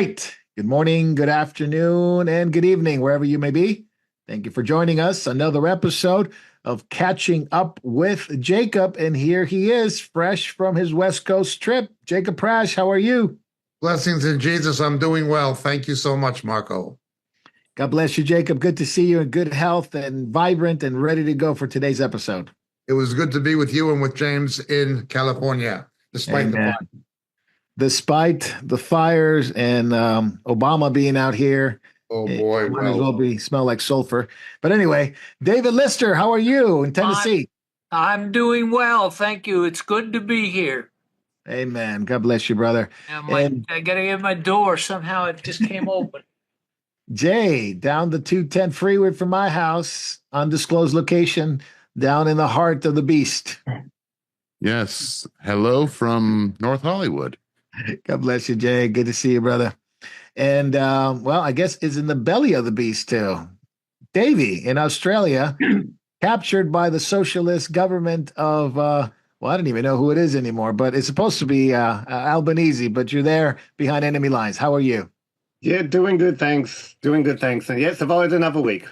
right. Good morning, good afternoon, and good evening, wherever you may be. Thank you for joining us. Another episode of Catching Up with Jacob. And here he is, fresh from his West Coast trip. Jacob Prash, how are you? Blessings in Jesus. I'm doing well. Thank you so much, Marco. God bless you, Jacob. Good to see you in good health and vibrant and ready to go for today's episode. It was good to be with you and with James in California, despite the Amen. fire. Despite the fires and Obama being out here, Oh it boy, might as well, well be smell like sulfur. But anyway, David Lister, how are you in Tennessee? I'm doing well, thank you. It's good to be here. Amen. God bless you, brother. I gotta get my door. Somehow it just came open. Jay, down the 210 freeway from my house, undisclosed location, down in the heart of the beast. Yes. Hello from North Hollywood. God bless you, Jay. Good to see you, brother. And I guess is in the belly of the beast too. Davy in Australia, captured by the socialist government of I don't even know who it is anymore, but it's supposed to be Albanese, but you're there behind enemy lines. How are you? Yeah, doing good, thanks. Doing good, thanks. And yes, I've always another week.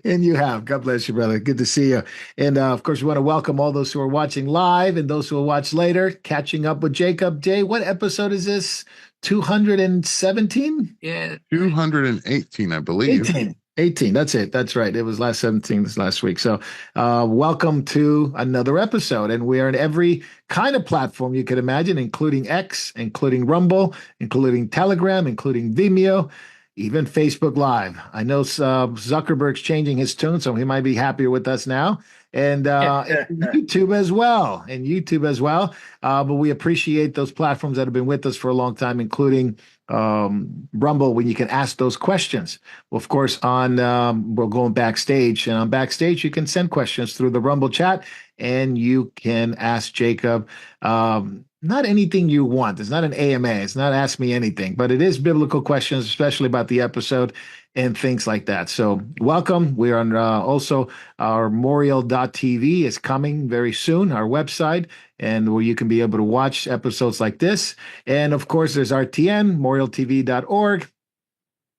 And you have. God bless you, brother. Good to see you. And of course, we want to welcome all those who are watching live and those who will watch later. Catching Up with Jacob. Jay, what episode is this? 217? Yeah. 218, I believe. 18. That's it. That's right. It was last 17 this last week. So welcome to another episode. And we are in every kind of platform you could imagine, including X, including Rumble, including Telegram, including Vimeo, even Facebook Live. I know Zuckerberg's changing his tune, so he might be happier with us now. And YouTube as well. But we appreciate those platforms that have been with us for a long time, including Rumble, when you can ask those questions. Well, of course, we're going backstage, and on backstage, you can send questions through the Rumble chat, and you can ask Jacob not anything you want. It's not an AMA. It's not Ask Me Anything, but it is biblical questions, especially about the episode and things like that. So welcome. We are on also our Memorial.tv is coming very soon, our website, and where you can be able to watch episodes like this. And of course, there's RTN, memorialtv.org.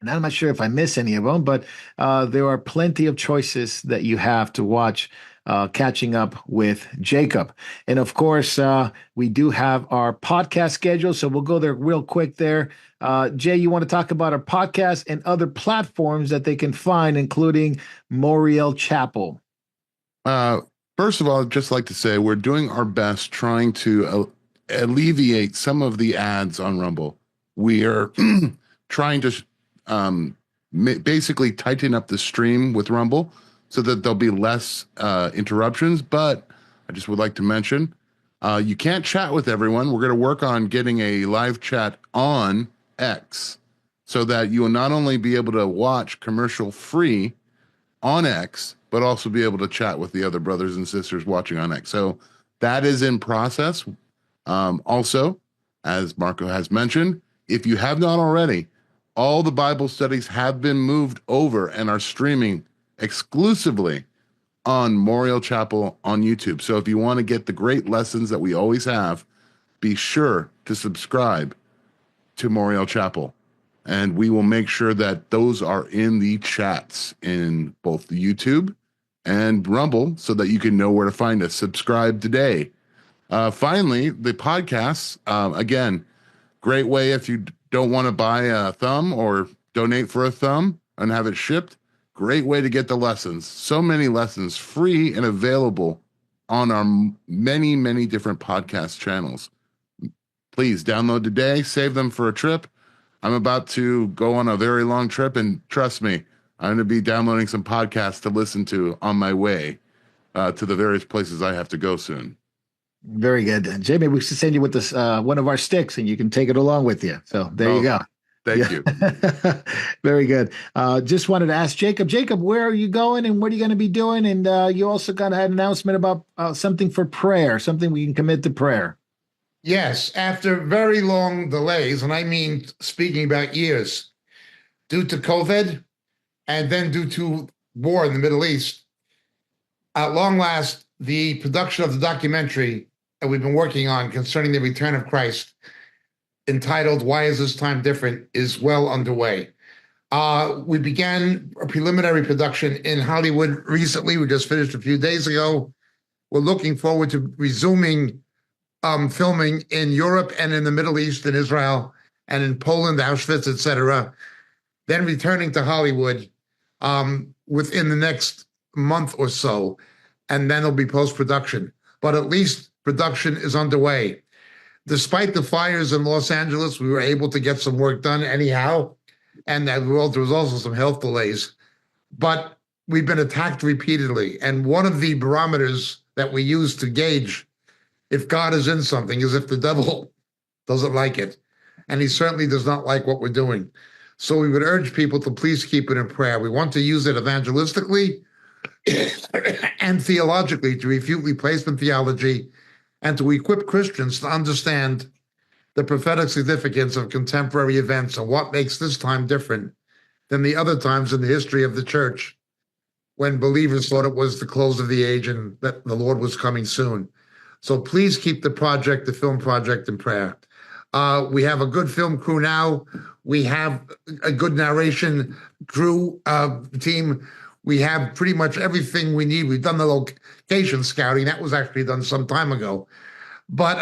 And I'm not sure if I miss any of them, but there are plenty of choices that you have to watch Catching Up with Jacob. And of course, we do have our podcast schedule, so we'll go there real quick there. Jay, you want to talk about our podcast and other platforms that they can find, including Moriel Chapel? First of all, I'd just like to say we're doing our best trying to alleviate some of the ads on Rumble. We are trying to basically tighten up the stream with Rumble so that there'll be less interruptions. But I just would like to mention, you can't chat with everyone. We're going to work on getting a live chat on X so that you will not only be able to watch commercial free on X, but also be able to chat with the other brothers and sisters watching on X. So that is in process. Also, as Marco has mentioned, if you have not already, all the Bible studies have been moved over and are streaming exclusively on Moriel Chapel on YouTube. So if you want to get the great lessons that we always have, be sure to subscribe to Moriel Chapel. And we will make sure that those are in the chats in both the YouTube and Rumble so that you can know where to find us. Subscribe today. Finally, the podcasts, again, great way if you don't want to buy a thumb or donate for a thumb and have it shipped. Great way to get the lessons. So many lessons free and available on our many, many different podcast channels. Please download today, save them for a trip. I'm about to go on a very long trip, and trust me, I'm going to be downloading some podcasts to listen to on my way to the various places I have to go soon. Very good. Jay, maybe we should send you with this one of our sticks, and you can take it along with you. So there you go. Thank you. Very good. Just wanted to ask Jacob, where are you going and what are you going to be doing? And you also got an announcement about something for prayer, something we can commit to prayer. Yes, after very long delays, and I mean speaking about years, due to COVID and then due to war in the Middle East, at long last, the production of the documentary that we've been working on concerning the return of Christ entitled Why Is This Time Different, is well underway. We began a preliminary production in Hollywood recently. We just finished a few days ago. We're looking forward to resuming filming in Europe and in the Middle East, in Israel, and in Poland, Auschwitz, etc. Then returning to Hollywood within the next month or so, and then it'll be post-production. But at least production is underway. Despite the fires in Los Angeles, we were able to get some work done anyhow, and there was also some health delays. But we've been attacked repeatedly, and one of the barometers that we use to gauge if God is in something is if the devil doesn't like it. And he certainly does not like what we're doing. So we would urge people to please keep it in prayer. We want to use it evangelistically and theologically to refute replacement theology and to equip Christians to understand the prophetic significance of contemporary events and what makes this time different than the other times in the history of the church when believers thought it was the close of the age and that the Lord was coming soon. So please keep the film project, in prayer. We have a good film crew now. We have a good narration crew team. We have pretty much everything we need. We've done the location scouting. That was actually done some time ago. But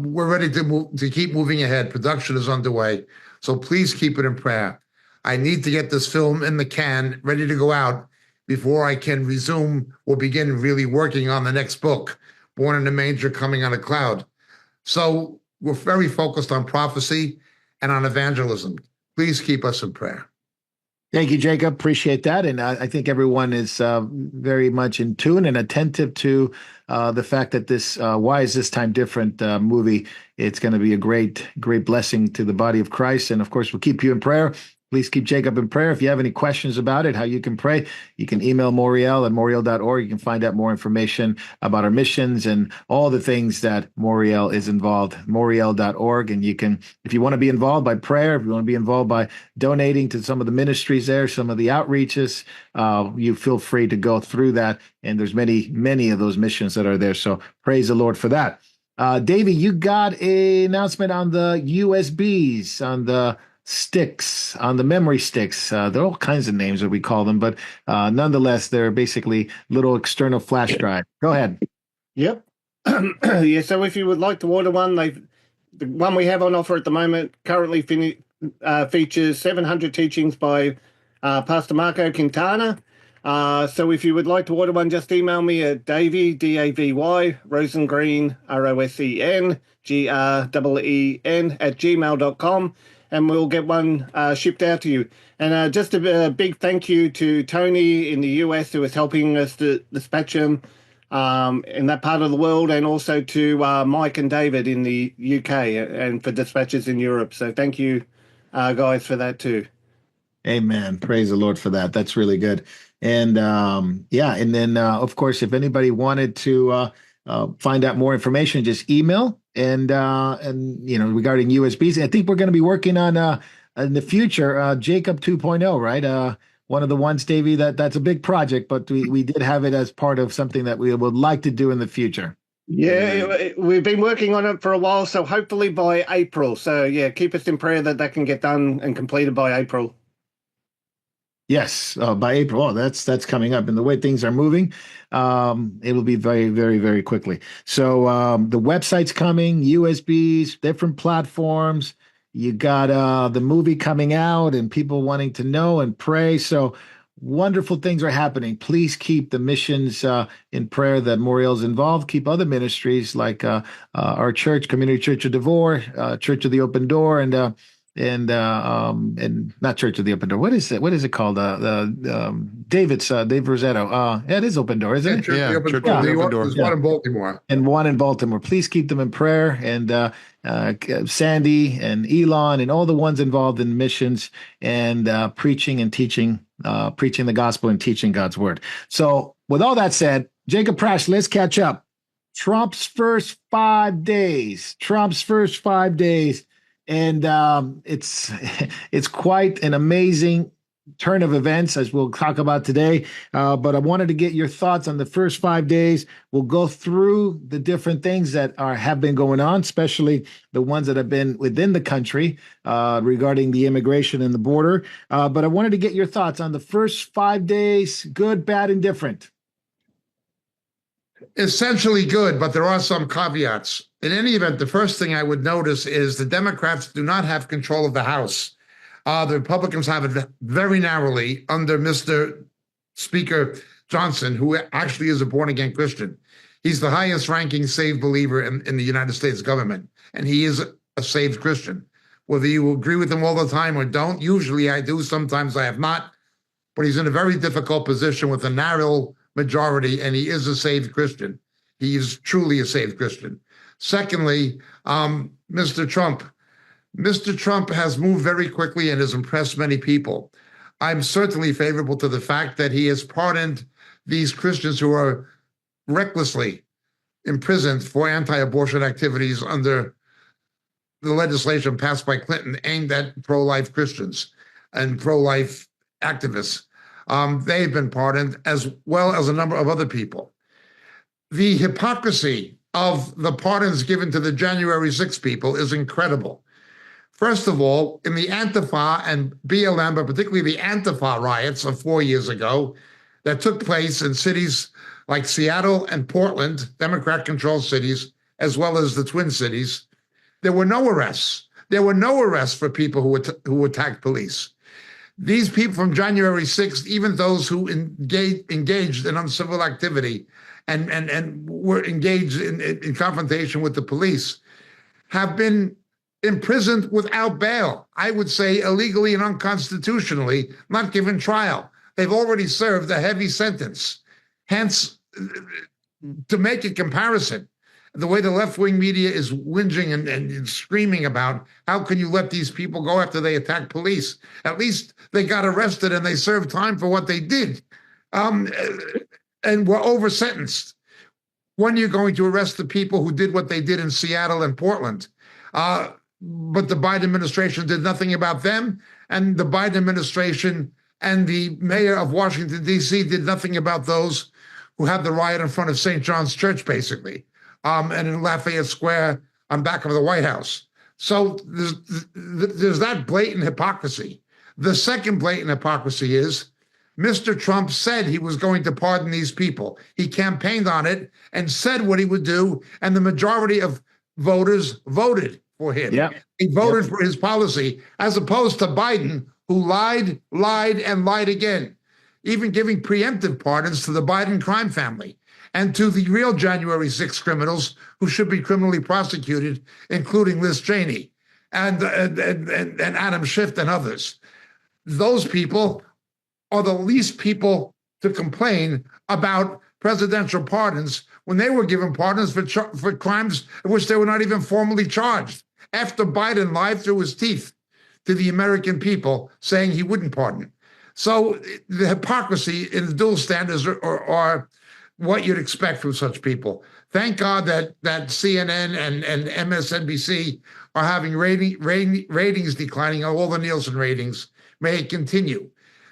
we're ready to keep moving ahead. Production is underway. So please keep it in prayer. I need to get this film in the can, ready to go out before I can resume or begin really working on the next book, Born in a Manger, Coming on a Cloud. So we're very focused on prophecy and on evangelism. Please keep us in prayer. Thank you, Jacob. Appreciate that. And I think everyone is very much in tune and attentive to the fact that this Why Is This Time Different movie, it's going to be a great, great blessing to the body of Christ. And of course, we'll keep you in prayer. Please keep Jacob in prayer. If you have any questions about it, how you can pray, you can email Moriel at moriel.org. You can find out more information about our missions and all the things that Moriel is involved, moriel.org. And you can, if you want to be involved by prayer, if you want to be involved by donating to some of the ministries there, some of the outreaches, you feel free to go through that. And there's many, many of those missions that are there. So praise the Lord for that. Davey, you got an announcement on the USBs, on the sticks, on the memory sticks. There are all kinds of names that we call them, but nonetheless, they're basically little external flash drive. Go ahead. Yep. Yeah, so if you would like to order one, the one we have on offer at the moment currently features 700 teachings by Pastor Marco Quintana. So if you would like to order one, just email me at Davy, D-A-V-Y, Rosengreen, R-O-S-E-N, G-R-E-E-N, @gmail.com. And we'll get one shipped out to you. And just a big thank you to Tony in the US, who is helping us to dispatch them in that part of the world, and also to Mike and David in the UK and for dispatches in Europe. So thank you, guys, for that too. Amen. Praise the Lord for that. That's really good. And yeah, and then of course, if anybody wanted to find out more information, just email and you know, regarding USBs. I think we're going to be working on in the future Jacob 2.0, right? One of the ones, Davey, that's a big project, but we did have it as part of something that we would like to do in the future. Yeah, we've been working on it for a while, so hopefully by April. So yeah, keep us in prayer that can get done and completed by April. Yes, by April. Oh, that's coming up. And the way things are moving, it will be very, very, very quickly. So the website's coming, USBs, different platforms. You got the movie coming out and people wanting to know and pray. So wonderful things are happening. Please keep the missions in prayer that Moriel's involved. Keep other ministries like our church, Community Church of Devore, Church of the Open Door, and not Church of the Open Door. What is it? What is it called? David's Dave Rossetto. Yeah, it is Open Door, isn't it? Yeah, Church Church of of the the Open Open Door. Door. There's one in Baltimore. And one in Baltimore. Please keep them in prayer. And Sandy and Elon and all the ones involved in missions and preaching and teaching, preaching the gospel and teaching God's word. So with all that said, Jacob Prash, let's catch up. Trump's first 5 days. And it's quite an amazing turn of events, as we'll talk about today. But I wanted to get your thoughts on the first 5 days. We'll go through the different things that have been going on, especially the ones that have been within the country regarding the immigration and the border. But I wanted to get your thoughts on the first 5 days, good, bad, and different. Essentially good, but there are some caveats. In any event, the first thing I would notice is the Democrats do not have control of the House. The Republicans have it very narrowly under Mr. Speaker Johnson, who actually is a born-again Christian. He's the highest-ranking saved believer in the United States government, and he is a saved Christian. Whether you agree with him all the time or don't, usually I do, sometimes I have not, but he's in a very difficult position with a narrow majority, and he is a saved Christian. He is truly a saved Christian. Secondly, Mr. Trump. Mr. Trump has moved very quickly and has impressed many people. I'm certainly favorable to the fact that he has pardoned these Christians who are recklessly imprisoned for anti-abortion activities under the legislation passed by Clinton aimed at pro-life Christians and pro-life activists. They've been pardoned, as well as a number of other people. The hypocrisy of the pardons given to the January 6 people is incredible. First of all, in the Antifa and BLM, but particularly the Antifa riots of 4 years ago that took place in cities like Seattle and Portland, Democrat-controlled cities, as well as the Twin Cities, there were no arrests. There were no arrests for people who attacked police. These people from January 6th, even those who engaged in uncivil activity and were engaged in confrontation with the police, have been imprisoned without bail. I would say illegally and unconstitutionally, not given trial. They've already served a heavy sentence. Hence, to make a comparison, the way the left-wing media is whinging and screaming about how can you let these people go after they attack police? At least they got arrested and they served time for what they did, and were over-sentenced. When you're going to arrest the people who did what they did in Seattle and Portland, but the Biden administration did nothing about them, and the Biden administration and the mayor of Washington, D.C. did nothing about those who had the riot in front of St. John's Church, basically, and in Lafayette Square on back of the White House. So there's that blatant hypocrisy. The second blatant hypocrisy is Mr. Trump said he was going to pardon these people. He campaigned on it and said what he would do, and the majority of voters voted for him. Yeah. He voted for his policy, as opposed to Biden, who lied, and lied again, even giving preemptive pardons to the Biden crime family and to the real January 6 criminals who should be criminally prosecuted, including Liz Cheney and Adam Schiff and others. Those people are the least people to complain about presidential pardons when they were given pardons for crimes in which they were not even formally charged, after Biden lied through his teeth to the American people saying he wouldn't pardon. So the hypocrisy in the dual standards are what you'd expect from such people. Thank God that CNN and MSNBC are having ratings declining, all the Nielsen ratings. May it continue.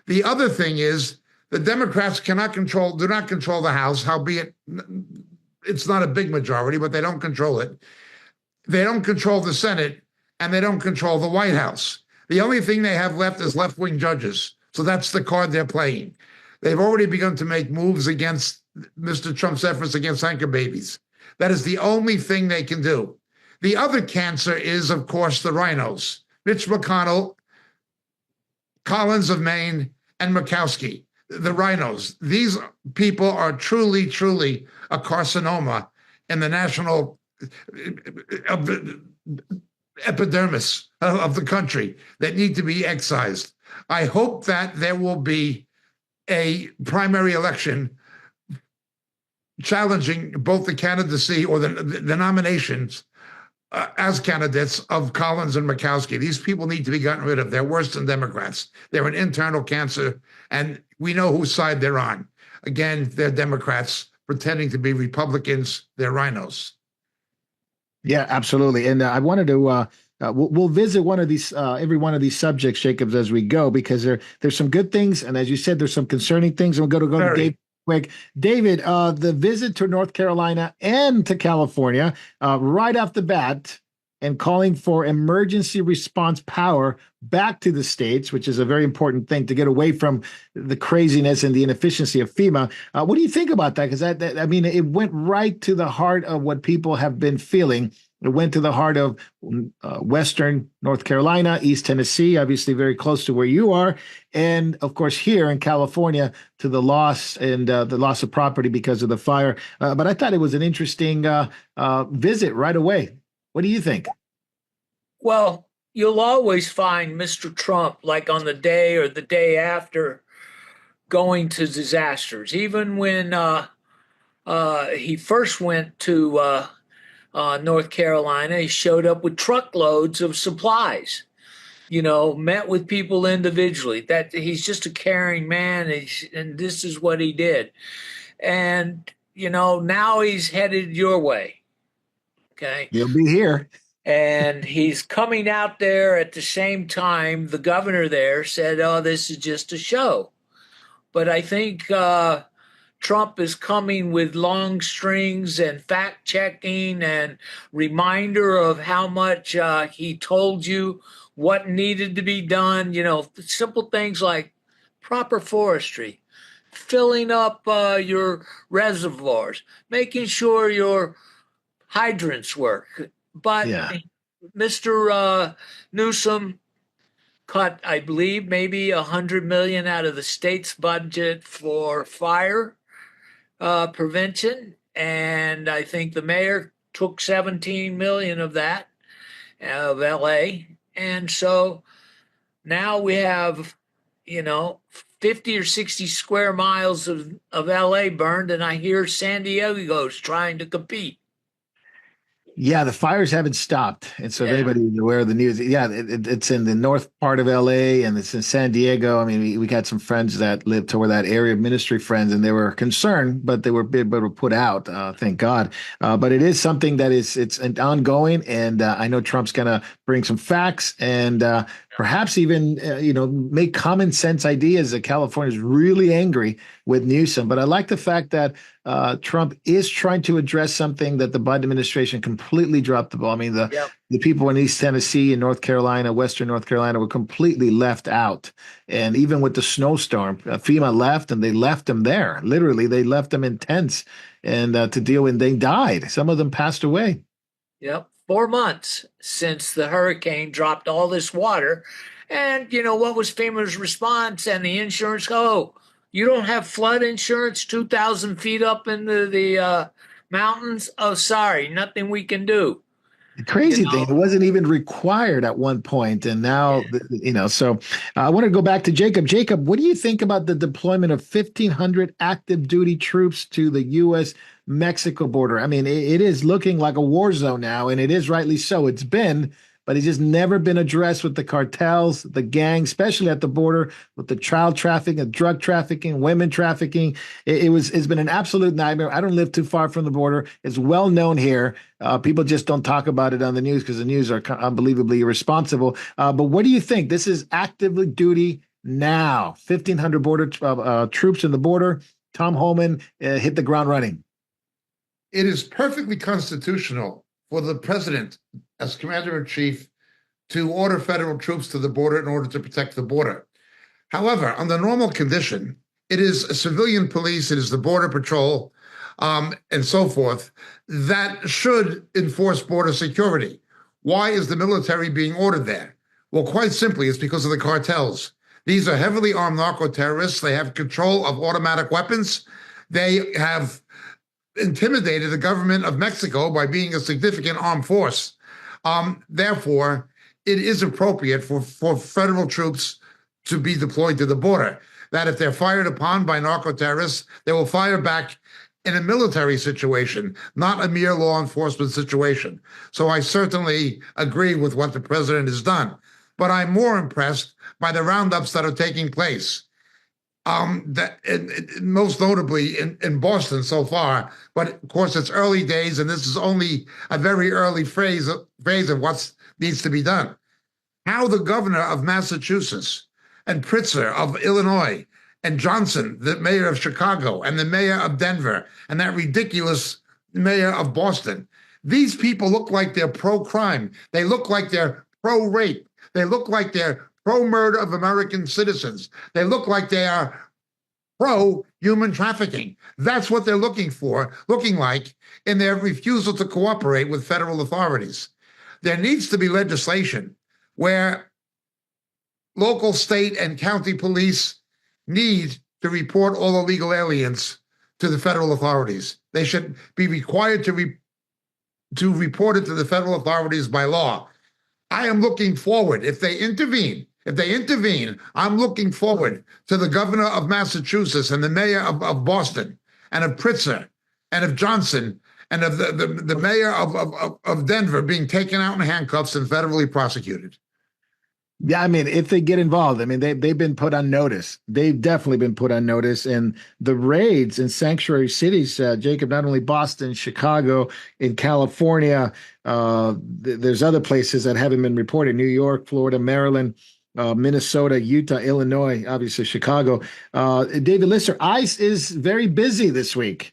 The other thing is the Democrats do not control the House, howbeit it's not a big majority, but they don't control it. They don't control the Senate, and they don't control the White House. The only thing they have left is left-wing judges. So that's the card they're playing. They've already begun to make moves against Mr. Trump's efforts against anchor babies. That is the only thing they can do. The other cancer is, of course, the rhinos. Mitch McConnell, Collins of Maine, and Murkowski, the rhinos. These people are truly, truly a carcinoma in the national epidermis of the country that need to be excised. I hope that there will be a primary election challenging both the candidacy or the nominations as candidates of Collins and Murkowski. These people need to be gotten rid of. They're worse than Democrats. They're an internal cancer, and we know whose side they're on. Again, they're Democrats pretending to be Republicans. They're rhinos. Yeah, absolutely. And I wanted to we'll visit one of these, every one of these subjects, Jacobs, as we go, because there's some good things, and as you said, there's some concerning things. And we'll go to Very. Dave quick. David, the visit to North Carolina and to California, right off the bat, and calling for emergency response power back to the states, which is a very important thing to get away from the craziness and the inefficiency of FEMA. What do you think about that? Because I mean, it went right to the heart of what people have been feeling. It went to the heart of Western North Carolina, East Tennessee, obviously very close to where you are, and of course here in California to the loss and the loss of property because of the fire. But I thought it was an interesting visit right away. What do you think? Well, you'll always find Mr. Trump like on the day or the day after going to disasters. Even when he first went to North Carolina, he showed up with truckloads of supplies. Met with people individually. That he's just a caring man, and this is what he did. And now he's headed your way. Okay. You'll be here. And he's coming out there at the same time. The governor there said, "Oh, this is just a show." But I think Trump is coming with long strings and fact checking and reminder of how much he told you what needed to be done. Simple things like proper forestry, filling up your reservoirs, making sure your hydrants work. But Yeah. Mr. Newsom cut, I believe, maybe $100 million out of the state's budget for fire prevention, and I think the mayor took 17 million of that of LA, and so now we have 50 or 60 square miles of LA burned, and I hear San Diego's trying to compete. Yeah, the fires haven't stopped. And so if Yeah. anybody's aware of the news, yeah, it's in the north part of LA and it's in San Diego. I mean, we got some friends that live toward that area, ministry friends, and they were concerned, but they were put out, thank God. But it is something that it's ongoing. And I know Trump's going to bring some facts and perhaps even, make common sense ideas that California is really angry with Newsom. But I like the fact that Trump is trying to address something that the Biden administration completely dropped the ball. I mean, the people in East Tennessee and North Carolina, Western North Carolina were completely left out. And even with the snowstorm, FEMA left and they left them there. Literally, they left them in tents and to deal with, and they died. Some of them passed away. Yep. 4 months since the hurricane dropped all this water. And what was FEMA's response and the insurance? Oh, you don't have flood insurance 2,000 feet up into the mountains? Oh, sorry, nothing we can do. The crazy thing, it wasn't even required at one point, and now, so I want to go back to Jacob. Jacob, what do you think about the deployment of 1,500 active duty troops to the U.S.-Mexico border? I mean, it is looking like a war zone now, and it is rightly so. It's been, but it's just never been addressed with the cartels, the gangs, especially at the border with the child trafficking, drug trafficking, women trafficking. It's been an absolute nightmare. I don't live too far from the border. It's well known here. People just don't talk about it on the news because the news are unbelievably irresponsible. But what do you think? This is actively duty now. 1,500 border troops in the border. Tom Homan hit the ground running. It is perfectly constitutional for the president, as commander-in-chief, to order federal troops to the border in order to protect the border. However, under normal condition, it is a civilian police, it is the border patrol, and so forth, that should enforce border security. Why is the military being ordered there? Well, quite simply, it's because of the cartels. These are heavily armed narco-terrorists. They have control of automatic weapons. They have intimidated the government of Mexico by being a significant armed force. Therefore, it is appropriate for federal troops to be deployed to the border. That if they're fired upon by narco-terrorists, they will fire back in a military situation, not a mere law enforcement situation. So I certainly agree with what the president has done. But I'm more impressed by the roundups that are taking place. Most notably in Boston so far. But of course, it's early days, and this is only a very early phase of what needs to be done. How the governor of Massachusetts and Pritzker of Illinois and Johnson, the mayor of Chicago, and the mayor of Denver, and that ridiculous mayor of Boston, these people look like they're pro-crime. They look like they're pro-rape. They look like they're pro-murder of American citizens. They look like they are pro-human trafficking. That's what they're looking like in their refusal to cooperate with federal authorities. There needs to be legislation where local, state, and county police need to report all illegal aliens to the federal authorities. They should be required to report it to the federal authorities by law. I am looking forward, if they intervene, I'm looking forward to the governor of Massachusetts and the mayor of Boston and of Pritzker and of Johnson and of the mayor of Denver being taken out in handcuffs and federally prosecuted. Yeah, I mean, if they get involved, I mean, they've been put on notice. They've definitely been put on notice. And the raids in sanctuary cities, Jacob, not only Boston, Chicago, in California, there's other places that haven't been reported: New York, Florida, Maryland, Minnesota, Utah, Illinois, obviously Chicago. David Lister, ICE is very busy this week.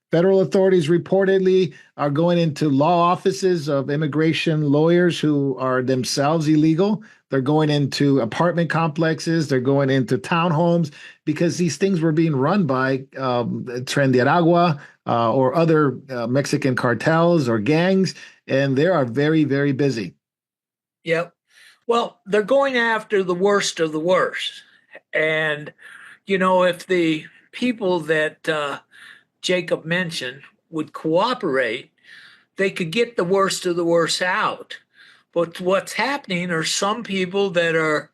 Federal authorities reportedly are going into law offices of immigration lawyers who are themselves illegal. They're going into apartment complexes. They're going into townhomes because these things were being run by Tren de Aragua or other Mexican cartels or gangs, and they are very, very busy. Yep. Well, they're going after the worst of the worst. And, if the people that Jacob mentioned would cooperate, they could get the worst of the worst out. But what's happening are some people that are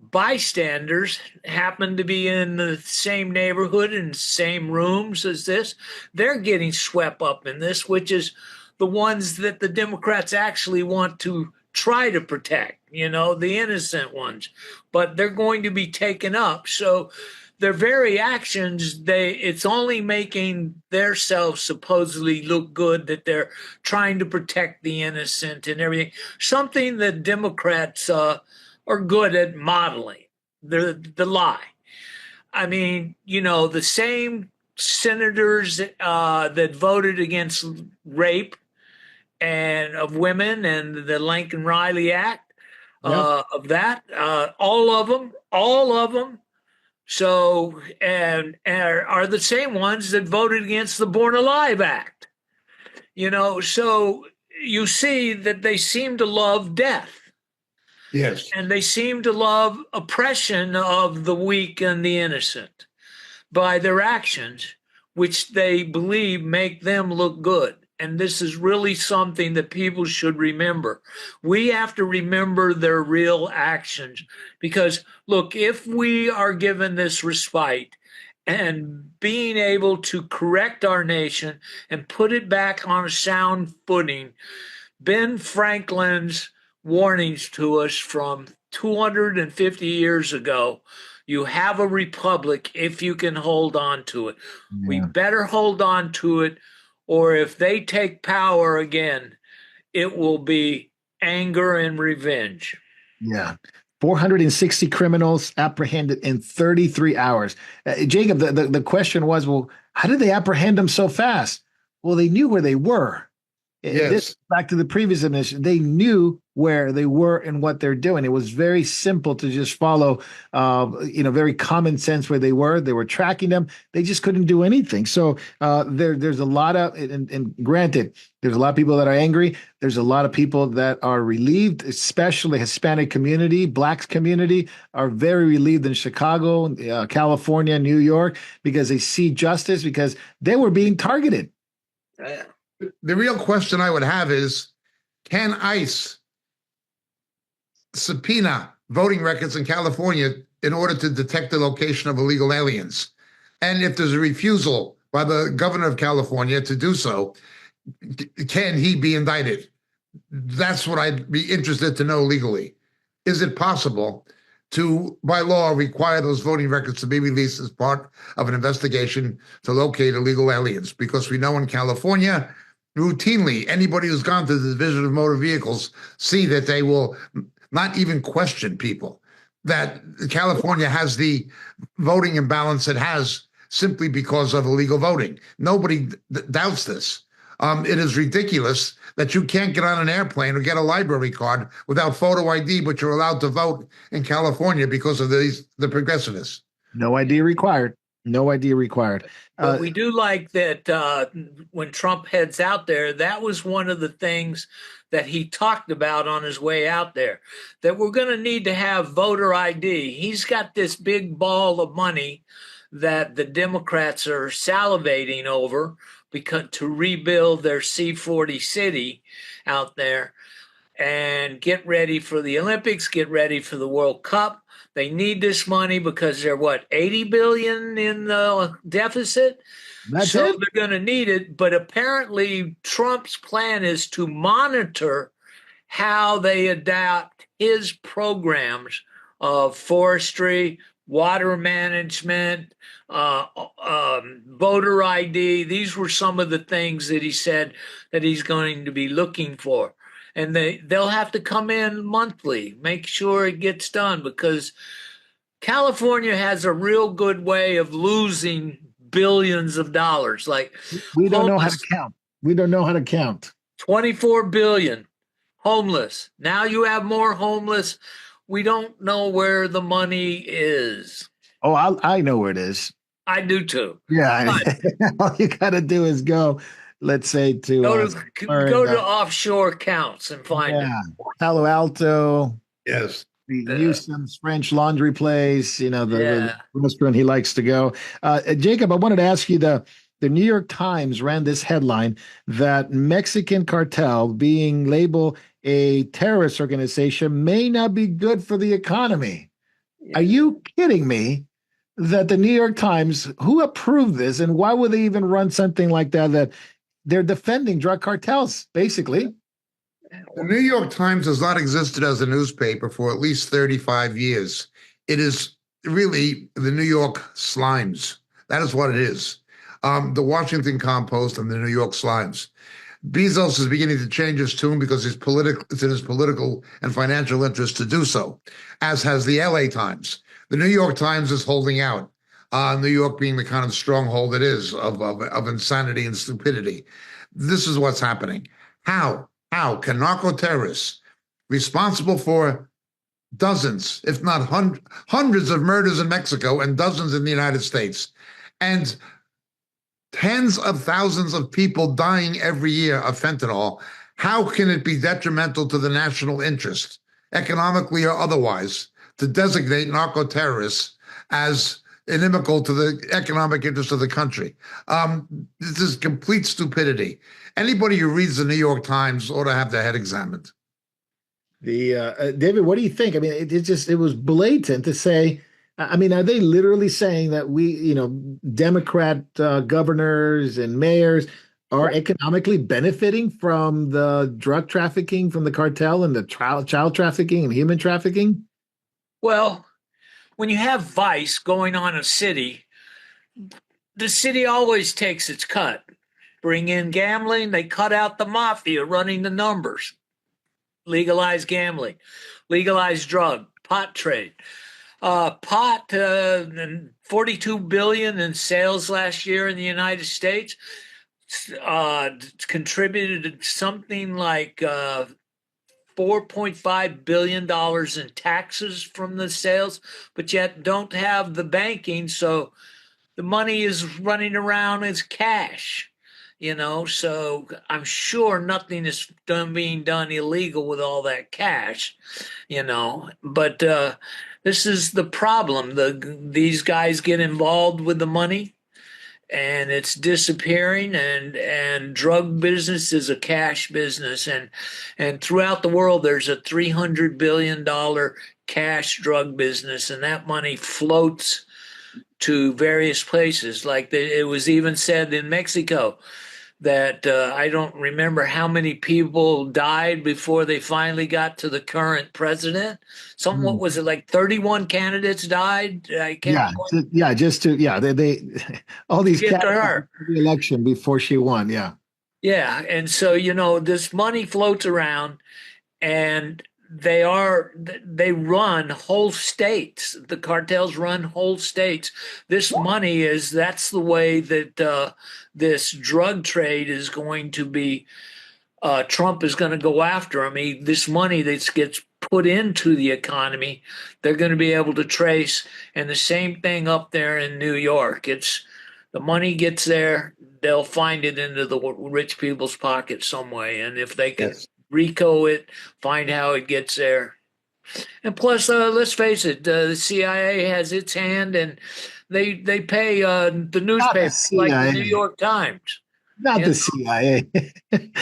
bystanders, happen to be in the same neighborhood and same rooms as this. They're getting swept up in this, which is the ones that the Democrats actually want to try to protect, the innocent ones. But they're going to be taken up. So their very actions, it's only making themselves supposedly look good that they're trying to protect the innocent and everything. Something that Democrats are good at modeling, the lie. I mean, the same senators that voted against rape and of women and the Lincoln Riley Act of that, all of them. So, and are the same ones that voted against the Born Alive Act. So you see that they seem to love death. Yes. And they seem to love oppression of the weak and the innocent by their actions, which they believe make them look good. And this is really something that people should remember. We have to remember their real actions because, look, if we are given this respite and being able to correct our nation and put it back on a sound footing, Ben Franklin's warnings to us from 250 years ago, you have a republic if you can hold on to it. Yeah. We better hold on to it, or if they take power again, it will be anger and revenge. Yeah. 460 criminals apprehended in 33 hours. Jacob, the question was, well, how did they apprehend them so fast? Well, they knew where they were. Yes. This, back to the previous administration, they knew where they were and what they're doing. It was very simple to just follow, very common sense where they were. They were tracking them. They just couldn't do anything. So there's a lot of, and granted, there's a lot of people that are angry. There's a lot of people that are relieved, especially Hispanic community, Blacks community are very relieved in Chicago, California, New York, because they see justice because they were being targeted. The real question I would have is, can ICE subpoena voting records in California in order to detect the location of illegal aliens? And if there's a refusal by the governor of California to do so, can he be indicted? That's what I'd be interested to know legally. Is it possible to, by law, require those voting records to be released as part of an investigation to locate illegal aliens. Because we know in California, routinely, anybody who's gone to the Division of Motor Vehicles see that they will not even question people. That California has the voting imbalance it has simply because of illegal voting. Nobody doubts this. It is ridiculous that you can't get on an airplane or get a library card without photo ID, but you're allowed to vote in California because of the progressivists. No ID required. No ID required. But we do like that when Trump heads out there, that was one of the things that he talked about on his way out there, that we're going to need to have voter ID. He's got this big ball of money that the Democrats are salivating over because to rebuild their C-40 city out there and get ready for the Olympics, get ready for the World Cup. They need this money because they're 80 billion in the deficit. That's so it. They're going to need it. But apparently Trump's plan is to monitor how they adapt his programs of forestry, water management, voter ID. These were some of the things that he said that he's going to be looking for. And they'll have to come in monthly, make sure it gets done, because California has a real good way of losing billions of dollars. Like we don't know how to count. We don't know how to count. 24 billion homeless. Now you have more homeless. We don't know where the money is. Oh, I know where it is. I do too. Yeah. All you got to do is go, let's say, to go to offshore accounts and find it. Palo Alto. Yes. The Newsom's French laundry place, the restaurant he likes to go. Jacob, I wanted to ask you, the New York Times ran this headline that Mexican cartel being labeled a terrorist organization may not be good for the economy. Are you kidding me? That the New York Times, who approved this, and why would they even run something like that? That they're defending drug cartels, basically. The New York Times has not existed as a newspaper for at least 35 years. It is really the New York Slimes. That is what it is. The Washington Compost and the New York Slimes. Bezos is beginning to change his tune because it's in his political and financial interest to do so, as has the LA Times. The New York Times is holding out, New York being the kind of stronghold it is of insanity and stupidity. This is what's happening. How can narco-terrorists responsible for dozens, if not hundreds of murders in Mexico and dozens in the United States, and tens of thousands of people dying every year of fentanyl, how can it be detrimental to the national interest, economically or otherwise, to designate narco-terrorists as inimical to the economic interest of the country? This is complete stupidity. Anybody who reads the New York Times ought to have their head examined. David, what do you think? I mean, it was blatant to say. I mean, are they literally saying that we, Democrat governors and mayors are economically benefiting from the drug trafficking, from the cartel, and the child trafficking and human trafficking? Well, when you have vice going on in a city, the city always takes its cut. Bring in gambling, they cut out the mafia running the numbers. Legalize gambling, legalize drug, pot trade. Pot, 42 billion in sales last year in the United States, contributed something like $4.5 billion in taxes from the sales, but yet don't have the banking. So the money is running around as cash, so I'm sure nothing is being done illegal with all that cash, but this is the problem. These guys get involved with the money and it's disappearing, and drug business is a cash business, and throughout the world there's a $300 billion cash drug business, and that money floats to various places. Like it was even said in Mexico, that I don't remember how many people died before they finally got to the current president. Something, what Mm. was it, like 31 candidates died? I can't Yeah, quite yeah, just to yeah, they all to these get to candidates her. for the election before she won. Yeah. Yeah, and so this money floats around, and they run whole states. The cartels run whole states. This money that's the way that this drug trade is going to be. Trump is going to go after. I mean, this money that gets put into the economy, they're going to be able to trace. And the same thing up there in New York. It's the money gets there, they'll find it into the rich people's pockets some way. And if they can Yes. RICO it, find how it gets there. And plus, let's face it, the CIA has its hand, and they pay the Not the newspapers like the New CIA. York Times. Not You the CIA.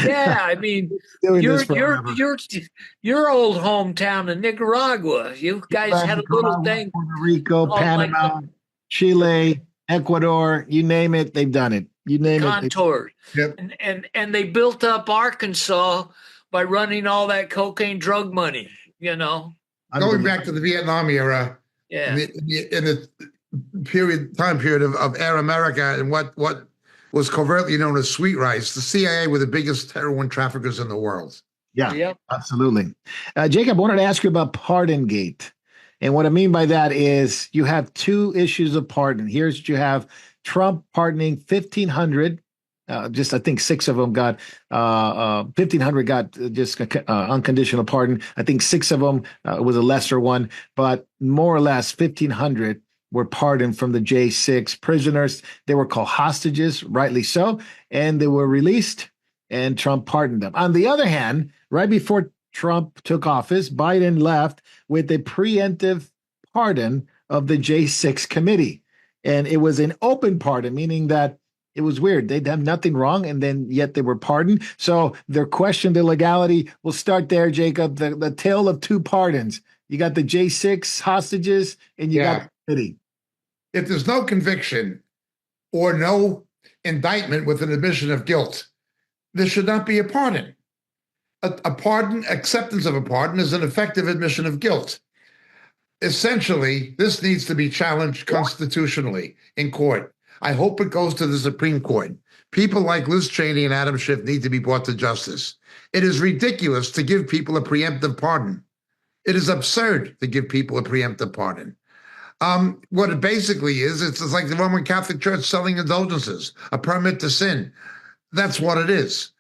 Yeah, I mean, Doing this your your forever. your your old hometown in Nicaragua. You guys Cuba, had a little Nicaragua, thing Puerto Rico, called like Panama, the Chile, Ecuador, you name it, they've done it. You name it. contours, Yep. and they built up Arkansas by running all that cocaine drug money. Going Unbelievable. back to the Vietnam era, in Yeah, the time period of Air America and what was covertly known as sweet rice, the CIA were the biggest heroin traffickers in the world. Yeah, yep. absolutely. Jacob, I wanted to ask you about Pardon Gate. And what I mean by that is you have two issues of pardon. Here's what you have: Trump pardoning 1,500. Just I think six of them got 1,500 got just unconditional pardon. I think six of them was a lesser one, but more or less 1,500 were pardoned from the J6 prisoners. They were called hostages, rightly so, and they were released, and Trump pardoned them. On the other hand, right before Trump took office, Biden left with a preemptive pardon of the J6 committee. And it was an open pardon, meaning that it was weird. They'd have nothing wrong, and then yet they were pardoned. So their question, the legality, we'll start there, Jacob. The tale of two pardons. You got the J6 hostages, and you got Yeah. the committee. If there's no conviction or no indictment with an admission of guilt, there should not be a pardon. A pardon, acceptance of a pardon, is an effective admission of guilt. Essentially, this needs to be challenged constitutionally in court. I hope it goes to the Supreme Court. People like Liz Cheney and Adam Schiff need to be brought to justice. It is ridiculous to give people a preemptive pardon. It is absurd to give people a preemptive pardon. What it basically is, it's like the Roman Catholic Church selling indulgences, a permit to sin. That's what it is.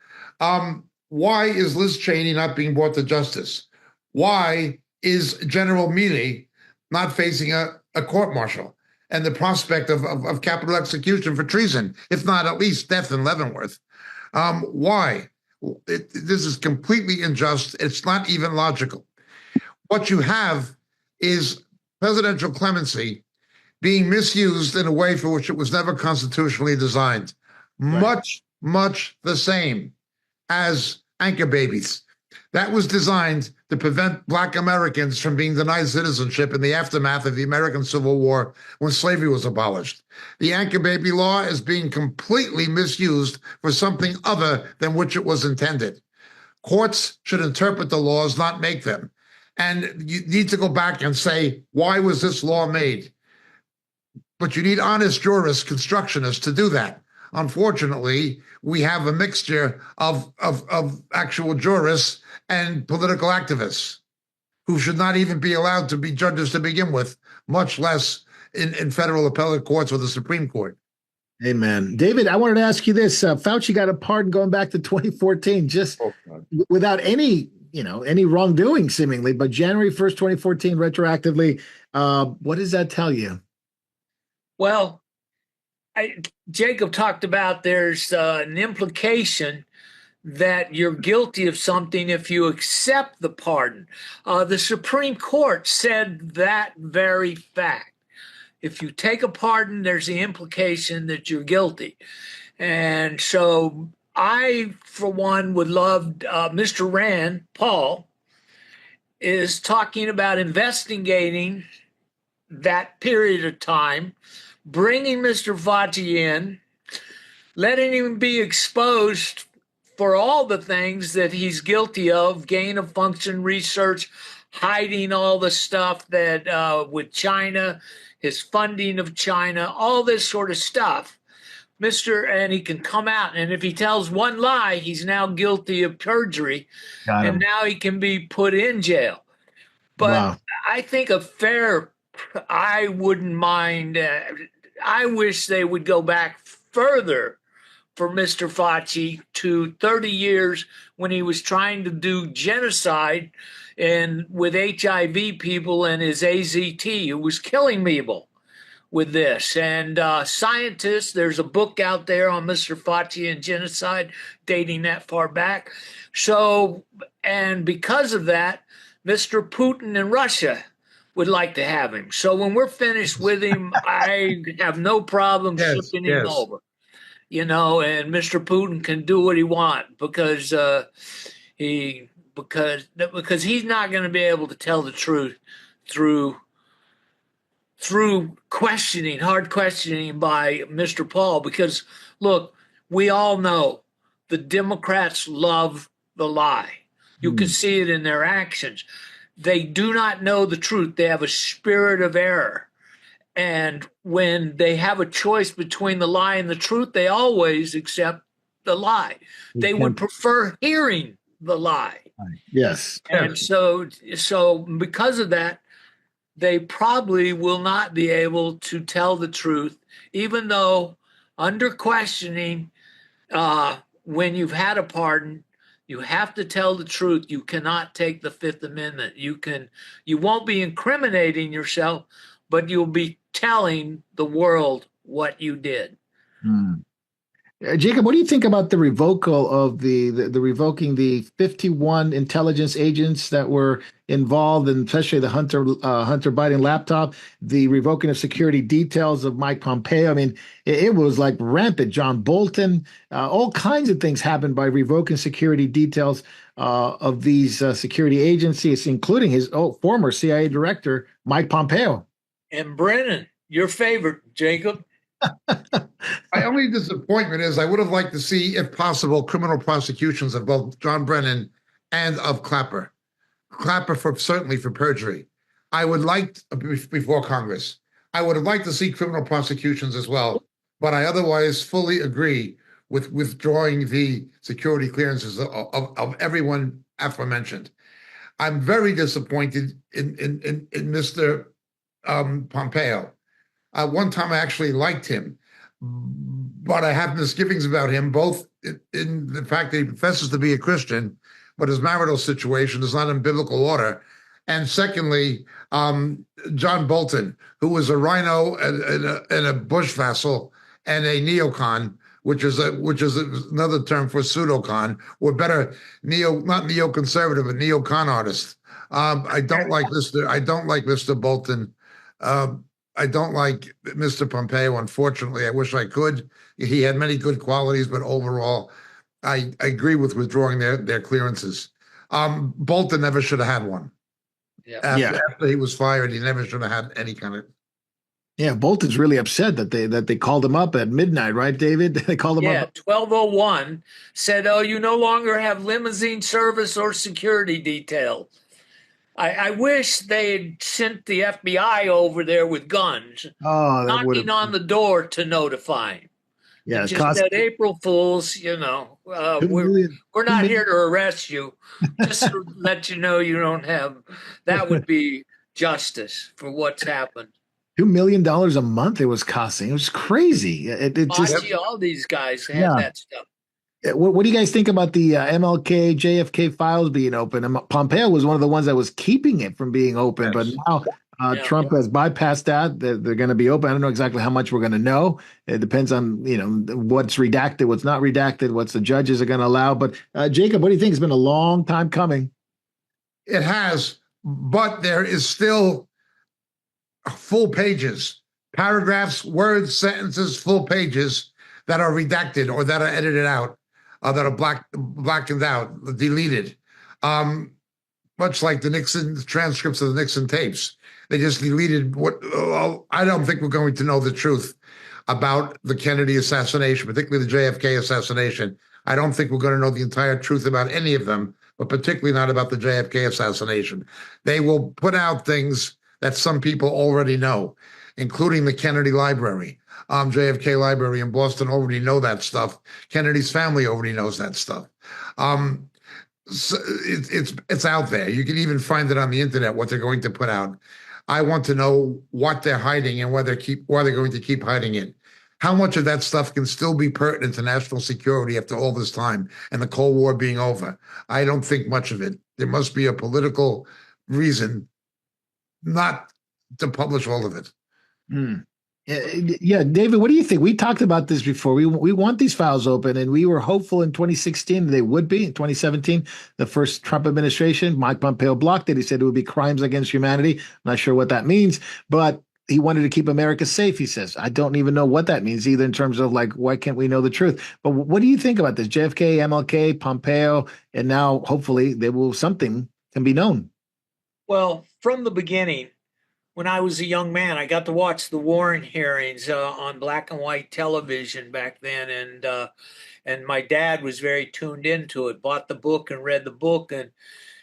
Why is Liz Cheney not being brought to justice? Why is General Milley not facing a court-martial and the prospect of capital execution for treason, if not at least death in Leavenworth? Why? This is completely unjust. It's not even logical. What you have is presidential clemency being misused in a way for which it was never constitutionally designed. Right. Much the same as anchor babies. That was designed to prevent Black Americans from being denied citizenship in the aftermath of the American Civil War when slavery was abolished. The anchor baby law is being completely misused for something other than which it was intended. Courts should interpret the laws, not make them. And you need to go back and say, why was this law made? But you need honest jurists, constructionists to do that. Unfortunately, we have a mixture of actual jurists and political activists who should not even be allowed to be judges to begin with, much less in federal appellate courts or the Supreme Court. Amen. David, I wanted to ask you this. Fauci got a pardon going back to 2014, just without any wrongdoing seemingly, but January 1st, 2014, retroactively. What does that tell you? Well, Jacob talked about there's an implication that you're guilty of something if you accept the pardon. The Supreme Court said that very fact. If you take a pardon, there's the implication that you're guilty. And so I, for one, would love Mr. Rand Paul is talking about investigating that period of time, bringing Mr. Fauci in, letting him be exposed for all the things that he's guilty of, gain of function research, hiding all the stuff that with China, his funding of China, all this sort of stuff. And he can come out, and if he tells one lie, he's now guilty of perjury, Got and him. now he can be put in jail. But Wow. I think I wouldn't mind. I wish they would go back further for Mr. Fauci to 30 years when he was trying to do genocide and with HIV people and his AZT, who was killing people with this. And scientists, there's a book out there on Mr. Fauci and genocide dating that far back. So, and because of that, Mr. Putin and Russia would like to have him. So when we're finished with him, I have no problem shipping him over. And Mr. Putin can do what he wants because he's not going to be able to tell the truth through hard questioning by Mr. Paul. Because look, we all know the Democrats love the lie. You can see it in their actions. They do not know the truth. They have a spirit of error. And when they have a choice between the lie and the truth, they always accept the lie. They would prefer hearing the lie. Yes. And so because of that, they probably will not be able to tell the truth, even though under questioning, when you've had a pardon, you have to tell the truth. You cannot take the Fifth Amendment. You won't be incriminating yourself, but you'll be telling the world what you did. Jacob, what do you think about the revocal of the revoking the 51 intelligence agents that were involved, and especially the Hunter Biden laptop, the revoking of security details of Mike Pompeo? I mean, it was like rampant. John Bolton, all kinds of things happened by revoking security details of these security agencies, including his former CIA director, Mike Pompeo. And Brennan, your favorite, Jacob. My only disappointment is I would have liked to see, if possible, criminal prosecutions of both John Brennan and of Clapper. Clapper certainly for perjury. I would like, before Congress, I would have liked to see criminal prosecutions as well, but I otherwise fully agree with withdrawing the security clearances of everyone aforementioned. I'm very disappointed in Mr. Pompeo. One time I actually liked him, but I have misgivings about him, both in the fact that he professes to be a Christian, but his marital situation is not in biblical order. And secondly, John Bolton, who was a rhino and a Bush vassal and a neocon, which is another term for pseudocon, or better, not neoconservative, but neocon artist. I don't like Mr. Bolton. I don't like Mr. Pompeo, unfortunately. I wish I could. He had many good qualities, but overall, I agree with withdrawing their clearances. Bolton never should have had one. After he was fired, he never should have had any kind of. Yeah, Bolton's really upset that they called him up at midnight, right, David? They called him up. 12:01 said, "Oh, you no longer have limousine service or security detail." I wish they had sent the FBI over there with guns, knocking on the door to notify him. Yeah, just that April Fools, we're not here to arrest you, just to let you know you don't have. That would be justice for what's happened. $2 million a month it was costing. It was crazy. All these guys had that stuff. What do you guys think about the MLK, JFK files being open? And Pompeo was one of the ones that was keeping it from being open, but now Trump has bypassed that. They're going to be open. I don't know exactly how much we're going to know. It depends on what's redacted, what's not redacted, what's the judges are going to allow. But Jacob, what do you think? It's been a long time coming. It has, but there is still full pages, paragraphs, words, sentences, full pages that are redacted or that are edited out. That are blackened out, deleted. Much like the Nixon transcripts of the Nixon tapes. They just deleted what I don't think we're going to know the truth. about the Kennedy assassination, particularly the JFK assassination. I don't think we're going to know the entire truth about any of them, but particularly not about the JFK assassination. They will put out things that some people already know, including the Kennedy Library. JFK Library in Boston already know that stuff. Kennedy's family already knows that stuff. So it's out there. You can even find it on the internet what they're going to put out. I want to know what they're hiding and why they're going to keep hiding it. How much of that stuff can still be pertinent to national security after all this time and the Cold War being over? I don't think much of it. There must be a political reason not to publish all of it. Yeah, David, what do you think? We talked about this before. We want these files open, and we were hopeful in 2016 they would be. In 2017, the first Trump administration, Mike Pompeo blocked it. He said it would be crimes against humanity. I'm not sure what that means, but he wanted to keep America safe, he says. I don't even know what that means either in terms of like, why can't we know the truth? But what do you think about this? JFK, MLK, Pompeo, and now hopefully something can be known. Well, from the beginning, when I was a young man, I got to watch the Warren hearings on black and white television back then, and my dad was very tuned into it. Bought the book and read the book,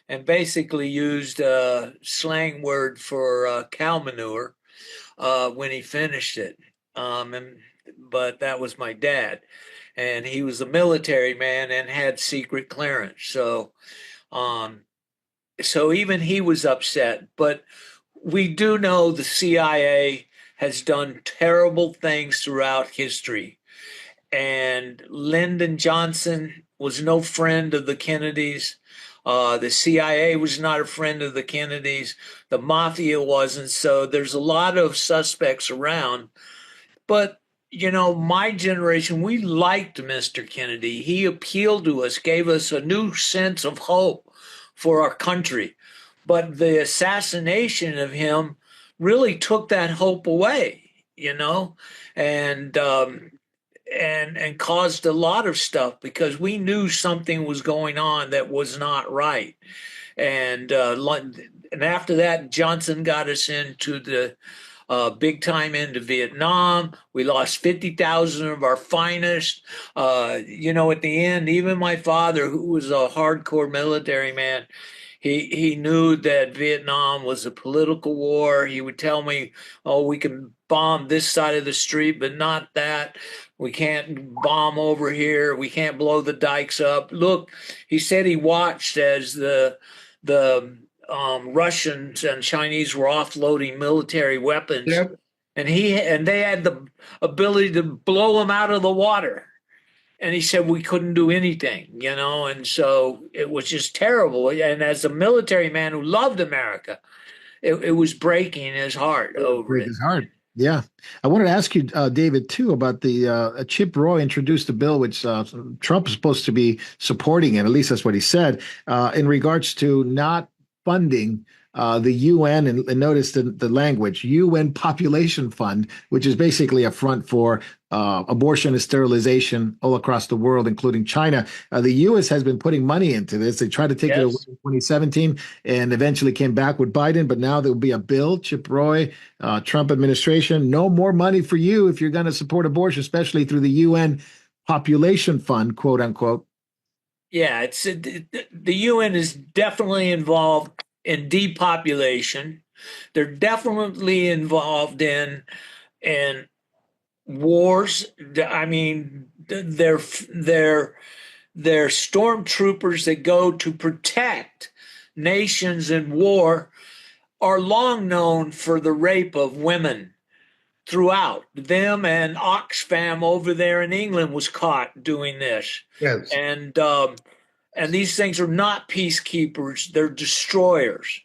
and basically used a slang word for cow manure when he finished it. But that was my dad, and he was a military man and had secret clearance. So even he was upset, but we do know the CIA has done terrible things throughout history. And Lyndon Johnson was no friend of the Kennedys. The CIA was not a friend of the Kennedys. The mafia wasn't. So there's a lot of suspects around. But, my generation, we liked Mr. Kennedy. He appealed to us, gave us a new sense of hope for our country. But the assassination of him really took that hope away, and caused a lot of stuff because we knew something was going on that was not right. And after that, Johnson got us into the big time into Vietnam. We lost 50,000 of our finest. At the end, even my father, who was a hardcore military man, he knew that Vietnam was a political war. He would tell me, "Oh, we can bomb this side of the street, but not that. We can't bomb over here. We can't blow the dikes up." Look, he said he watched as the Russians and Chinese were offloading military weapons, Yep. and they had the ability to blow them out of the water. And he said we couldn't do anything, and so it was just terrible. And as a military man who loved America, it was breaking his heart over it. His heart. Yeah. I wanted to ask you, David, too, about the Chip Roy introduced a bill which Trump is supposed to be supporting, and at least that's what he said, in regards to not funding the UN, and notice the language, UN Population Fund, which is basically a front for abortion and sterilization all across the world, including China. The U.S. has been putting money into this. They tried to take it away in 2017 and eventually came back with Biden, but now there will be a bill, Chip Roy, Trump administration, no more money for you if you're going to support abortion, especially through the UN Population Fund, quote unquote. Yeah, the UN is definitely involved in depopulation. They're definitely involved in wars. I mean, they're stormtroopers that go to protect nations in war are long known for the rape of women throughout. Them and Oxfam over there in England was caught doing this. Yes. And these things are not peacekeepers, they're destroyers.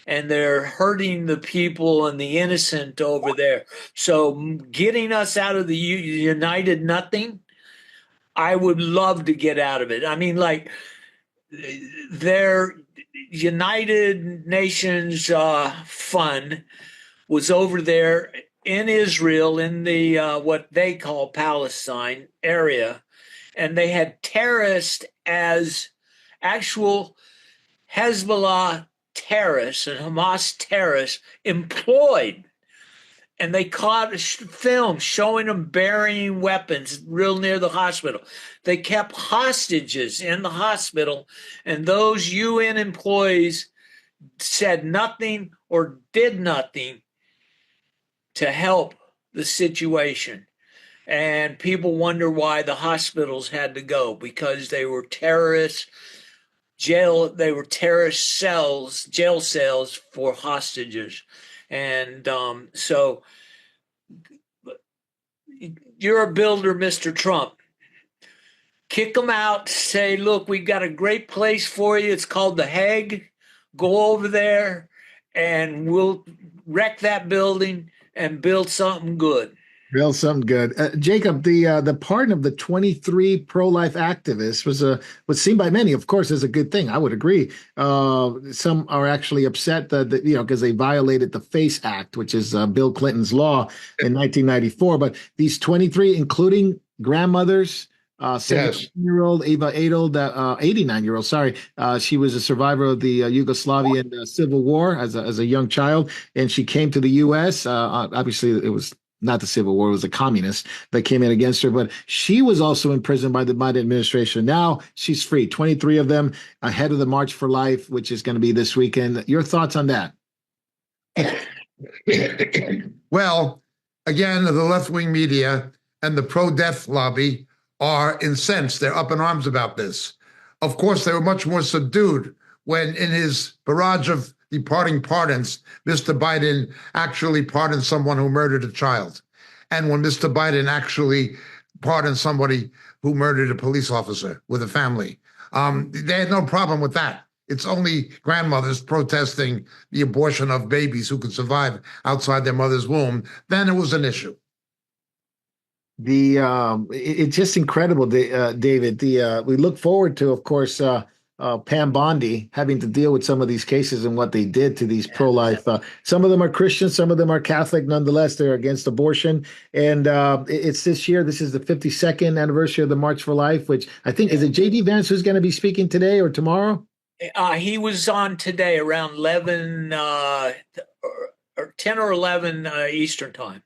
And they're hurting the people and the innocent over there. So getting us out of the United Nothing, I would love to get out of it. I mean, like, their United Nations fund was over there in Israel in the what they call Palestine area. And they had terrorists as actual Hezbollah terrorists and Hamas terrorists employed and they caught a film showing them burying weapons real near the hospital. They kept hostages in the hospital, and those UN employees said nothing or did nothing to help the situation. And people wonder why the hospitals had to go, because they were terrorist jail cells for hostages. And so you're a builder, Mr. Trump. Kick them out, say, look, we've got a great place for you. It's called The Hague. Go over there and we'll wreck that building and build something good. Real something good. Jacob, the pardon of the 23 pro-life activists was seen by many, of course, as a good thing. I would agree. Some are actually upset that because they violated the FACE Act, which is Bill Clinton's law in 1994. But these 23, including grandmothers, 17-year-old Eva Adel, 89-year-old, sorry, she was a survivor of the Yugoslavian Civil War as a young child, and she came to the U.S. Obviously, it was not the Civil War, it was a communist that came in against her, but she was also imprisoned by the Biden administration. Now she's free, 23 of them ahead of the March for Life, which is going to be this weekend. Your thoughts on that? Well, again, the left-wing media and the pro-death lobby are incensed. They're up in arms about this. Of course, they were much more subdued when in his barrage of departing pardons, Mr. Biden actually pardoned someone who murdered a child. And when Mr. Biden actually pardoned somebody who murdered a police officer with a family, they had no problem with that. It's only grandmothers protesting the abortion of babies who could survive outside their mother's womb. Then it was an issue. It's just incredible, David. We look forward to, of course, Pam Bondi having to deal with some of these cases and what they did to these pro-life. Some of them are Christian, some of them are Catholic. Nonetheless, they're against abortion. And it's this year. This is the 52nd anniversary of the March for Life, which I think is it J.D. Vance who's going to be speaking today or tomorrow? He was on today around 11 or 10 or 11 Eastern time.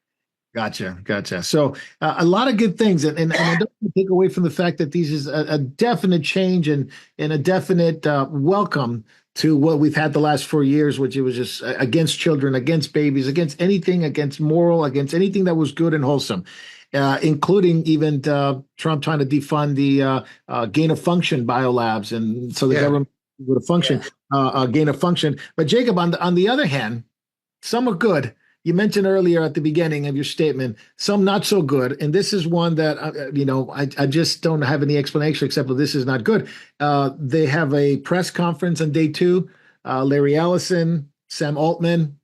Gotcha. So a lot of good things, and I don't want to take away from the fact that these is a definite change and a definite welcome to what we've had the last 4 years, which it was just against children, against babies, against anything, against moral, against anything that was good and wholesome, including even Trump trying to defund the gain of function biolabs, and so the government would function, gain of function. But Jacob, on the other hand, some are good. You mentioned earlier at the beginning of your statement, some not so good. And this is one that, I just don't have any explanation except that this is not good. They have a press conference on day 2. Larry Ellison, Sam Altman,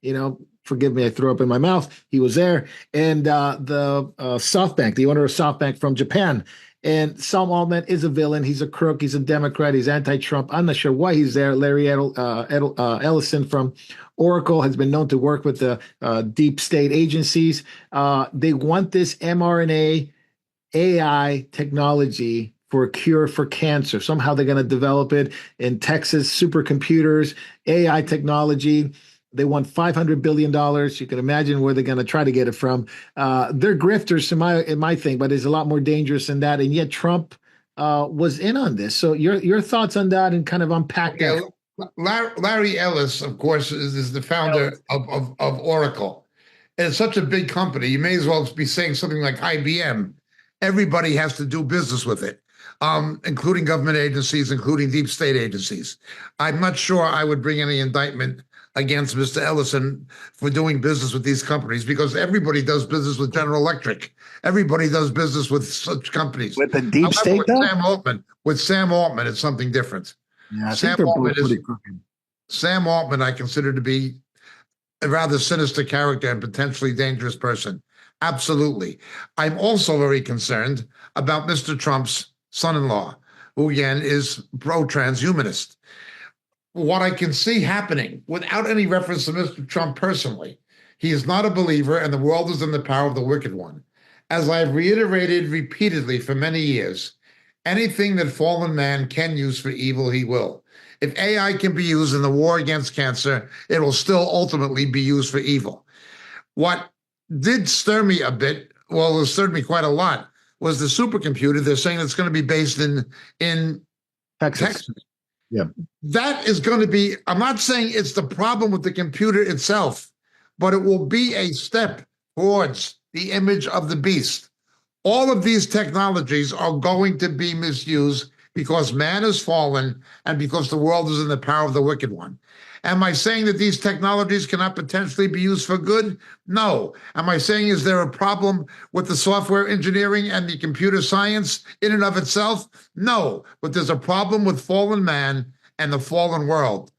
forgive me, I threw up in my mouth. He was there. And the SoftBank, the owner of SoftBank from Japan. And Sam Altman is a villain. He's a crook. He's a Democrat. He's anti-Trump. I'm not sure why he's there. Larry Ellison from Oracle has been known to work with the deep state agencies. They want this mRNA AI technology for a cure for cancer. Somehow they're going to develop it in Texas, supercomputers, AI technology. They want $500 billion. You can imagine where they're going to try to get it from. They're grifters in my thing, but it's a lot more dangerous than that. And yet Trump was in on this. So your thoughts on that and kind of unpack that. Larry Ellis, of course, is the founder of Oracle. And it's such a big company. You may as well be saying something like IBM. Everybody has to do business with it, including government agencies, including deep state agencies. I'm not sure I would bring any indictment against Mr. Ellison for doing business with these companies, because everybody does business with General Electric. Everybody does business with such companies. With the deep state, with Sam Altman, it's something different. Yeah, Sam Altman, I consider to be a rather sinister character and potentially dangerous person. Absolutely. I'm also very concerned about Mr. Trump's son-in-law, who again is pro-transhumanist. What I can see happening, without any reference to Mr. Trump personally, he is not a believer and the world is in the power of the wicked one. As I've reiterated repeatedly for many years, anything that fallen man can use for evil, he will. If AI can be used in the war against cancer, it will still ultimately be used for evil. What did stir me a bit, well, it stirred me quite a lot, was the supercomputer. They're saying it's going to be based in Texas. Yeah. That is going to be, I'm not saying it's the problem with the computer itself, but it will be a step towards the image of the beast. All of these technologies are going to be misused because man has fallen and because the world is in the power of the wicked one. Am I saying that these technologies cannot potentially be used for good? No. Am I saying is there a problem with the software engineering and the computer science in and of itself? No. But there's a problem with fallen man and the fallen world.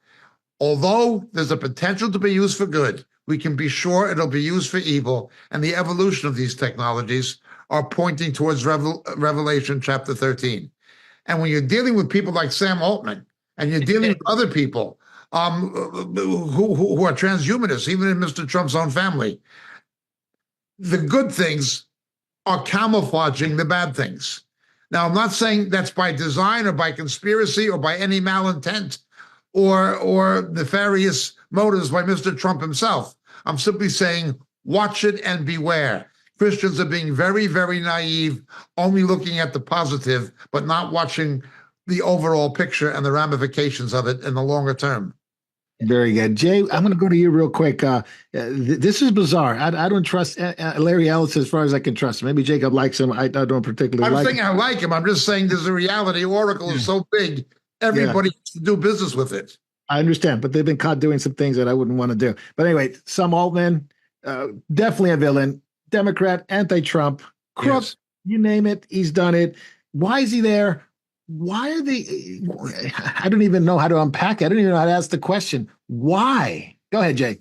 Although there's a potential to be used for good, we can be sure it'll be used for evil, and the evolution of these technologies are pointing towards Revelation chapter 13. And when you're dealing with people like Sam Altman, and you're dealing with other people who are transhumanists, even in Mr. Trump's own family, the good things are camouflaging the bad things. Now, I'm not saying that's by design or by conspiracy or by any malintent or nefarious motives by Mr. Trump himself. I'm simply saying watch it and beware. Christians are being very, very naive, only looking at the positive, but not watching the overall picture and the ramifications of it in the longer term. Very good. Jay, I'm going to go to you real quick. This is bizarre. I don't trust Larry Ellis as far as I can trust him. Maybe Jacob likes him. I don't particularly like him. I like him. I'm just saying there's a reality. Oracle is so big, everybody has to do business with it. I understand, but they've been caught doing some things that I wouldn't want to do. But anyway, Sam Altman, definitely a villain. Democrat, anti-Trump, crook, yes. You name it, he's done it. Why is he there? Why are they? I don't even know how to unpack it. I don't even know how to ask the question. Why? Go ahead, Jay.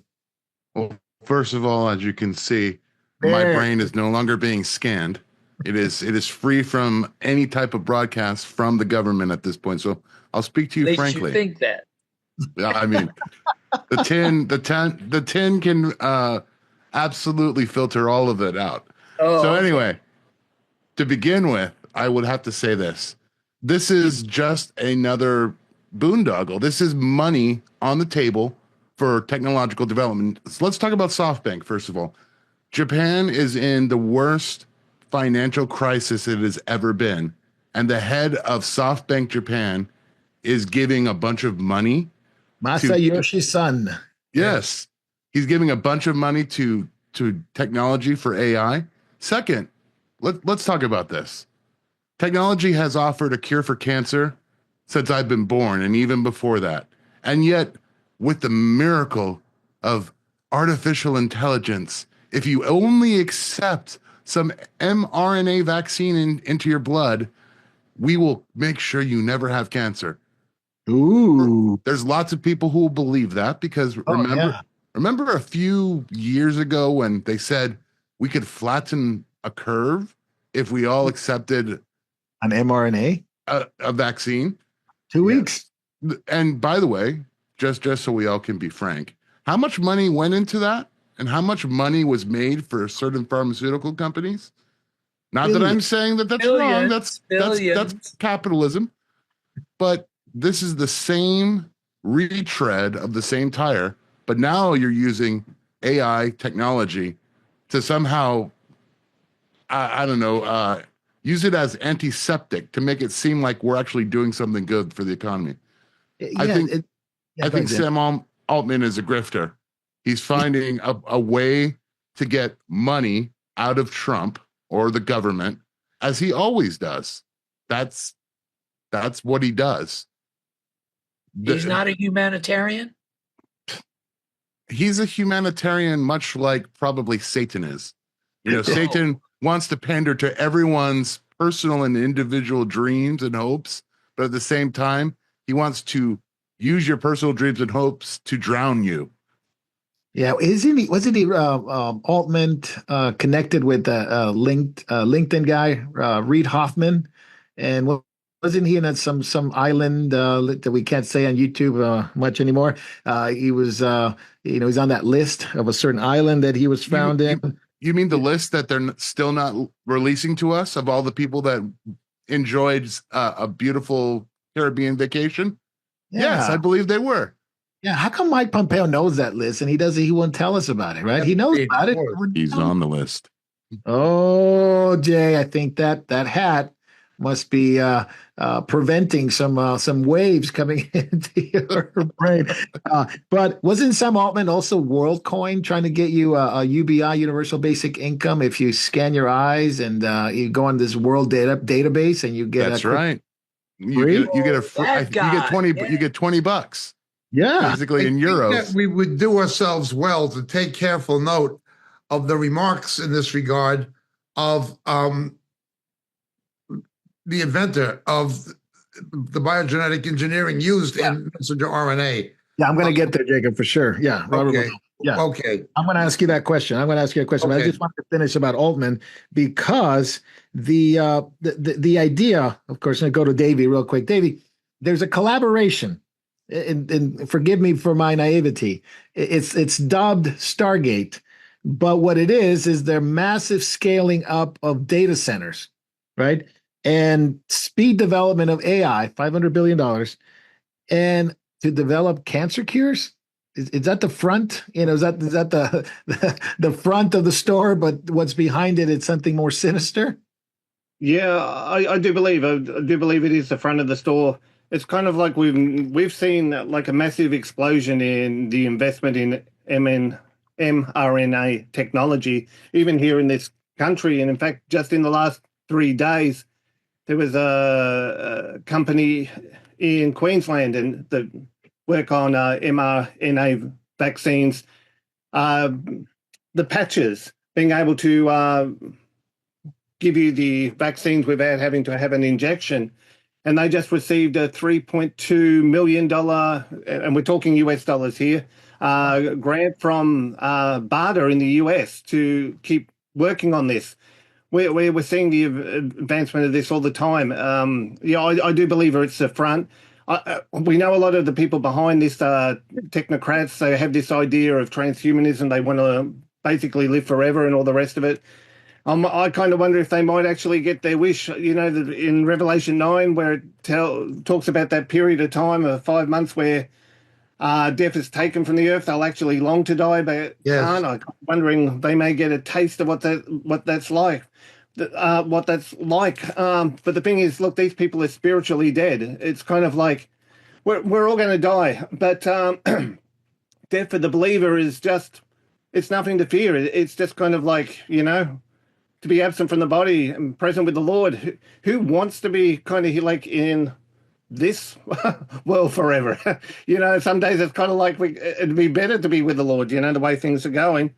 Well, first of all, as you can see, my brain is no longer being scanned. It is free from any type of broadcast from the government at this point. So I'll speak to you frankly. You think that? I mean, the tin can absolutely filter all of it out. Oh, so anyway, to begin with, I would have to say this. This is just another boondoggle. This is money on the table for technological development. So let's talk about SoftBank, first of all. Japan is in the worst financial crisis it has ever been. And the head of SoftBank Japan is giving a bunch of money. Masayoshi Son. Yes. He's giving a bunch of money to technology for AI. Second, let's talk about this. Technology has offered a cure for cancer since I've been born, and even before that. And yet, with the miracle of artificial intelligence, if you only accept some mRNA vaccine into your blood, we will make sure you never have cancer. Ooh. There's lots of people who will believe that because remember a few years ago when they said we could flatten a curve if we all accepted an mRNA, a vaccine? 2 weeks. And by the way, just so we all can be frank, how much money went into that, and how much money was made for certain pharmaceutical companies? Not that I'm saying that that's wrong. That's capitalism, but this is the same retread of the same tire. But now you're using AI technology to somehow, I don't know, use it as antiseptic to make it seem like we're actually doing something good for the economy. I think Sam Altman is a grifter. He's finding a way to get money out of Trump or the government, as he always does. That's what he does. He's not a humanitarian? He's a humanitarian, much like probably Satan is. You know, Satan wants to pander to everyone's personal and individual dreams and hopes, but at the same time, he wants to use your personal dreams and hopes to drown you. Yeah, wasn't he Altman connected with LinkedIn guy, Reid Hoffman? And wasn't he in some island that we can't say on YouTube much anymore? He was, he's on that list of a certain island that he was found in. You mean the list that they're still not releasing to us of all the people that enjoyed a beautiful Caribbean vacation? Yeah. Yes, I believe they were. Yeah, how come Mike Pompeo knows that list and he wouldn't tell us about it, right? He knows Of about it. course. He's on the list. Oh, Jay, I think that hat must be preventing some waves coming into your brain. But wasn't Sam Altman also WorldCoin trying to get you a UBI, Universal Basic Income, if you scan your eyes and you go on this world database and you get That's a quick right. You free? get a free, That you get guy, 20 yeah. you get $20 Yeah. basically I in think euros. that we would do ourselves well to take careful note of the remarks in this regard of the inventor of the biogenetic engineering used in messenger RNA. Yeah, I'm going to get there, Jacob, for sure. Yeah, Robert Okay. Malone. Yeah. Okay. I'm going to ask you that question. I'm going to ask you a question, but I Okay. just want to finish about Altman because the idea, of course, I'm going to go to Davey real quick. Davey, there's a collaboration, and forgive me for my naivety. It's dubbed Stargate, but what it is they're massive scaling up of data centers, right? And speed development of AI, $500 billion, and to develop cancer cures. Is that the front? Is that the front of the store? But what's behind it? It's something more sinister. Yeah, I do believe. I do believe it is the front of the store. It's kind of like we've seen like a massive explosion in the investment in mRNA technology, even here in this country. And in fact, just in the last 3 days, there was a company in Queensland and that work on mRNA vaccines, the patches, being able to give you the vaccines without having to have an injection. And they just received a $3.2 million, and we're talking US dollars here, grant from BARDA in the US to keep working on this. We're seeing the advancement of this all the time. I do believe it's the front. We know a lot of the people behind this technocrats. They have this idea of transhumanism. They want to basically live forever and all the rest of it. I kind of wonder if they might actually get their wish. In Revelation 9, where it talks about that period of time of 5 months where death is taken from the earth, they'll actually long to die, but can't. I'm wondering they may get a taste of what that's like. But the thing is, look, these people are spiritually dead. It's kind of like we're all going to die, but death for the believer is it's nothing to fear. It's just kind of like, to be absent from the body and present with the Lord. Who wants to be kind of like in this world forever? Some days it's kind of like it'd be better to be with the Lord, the way things are going.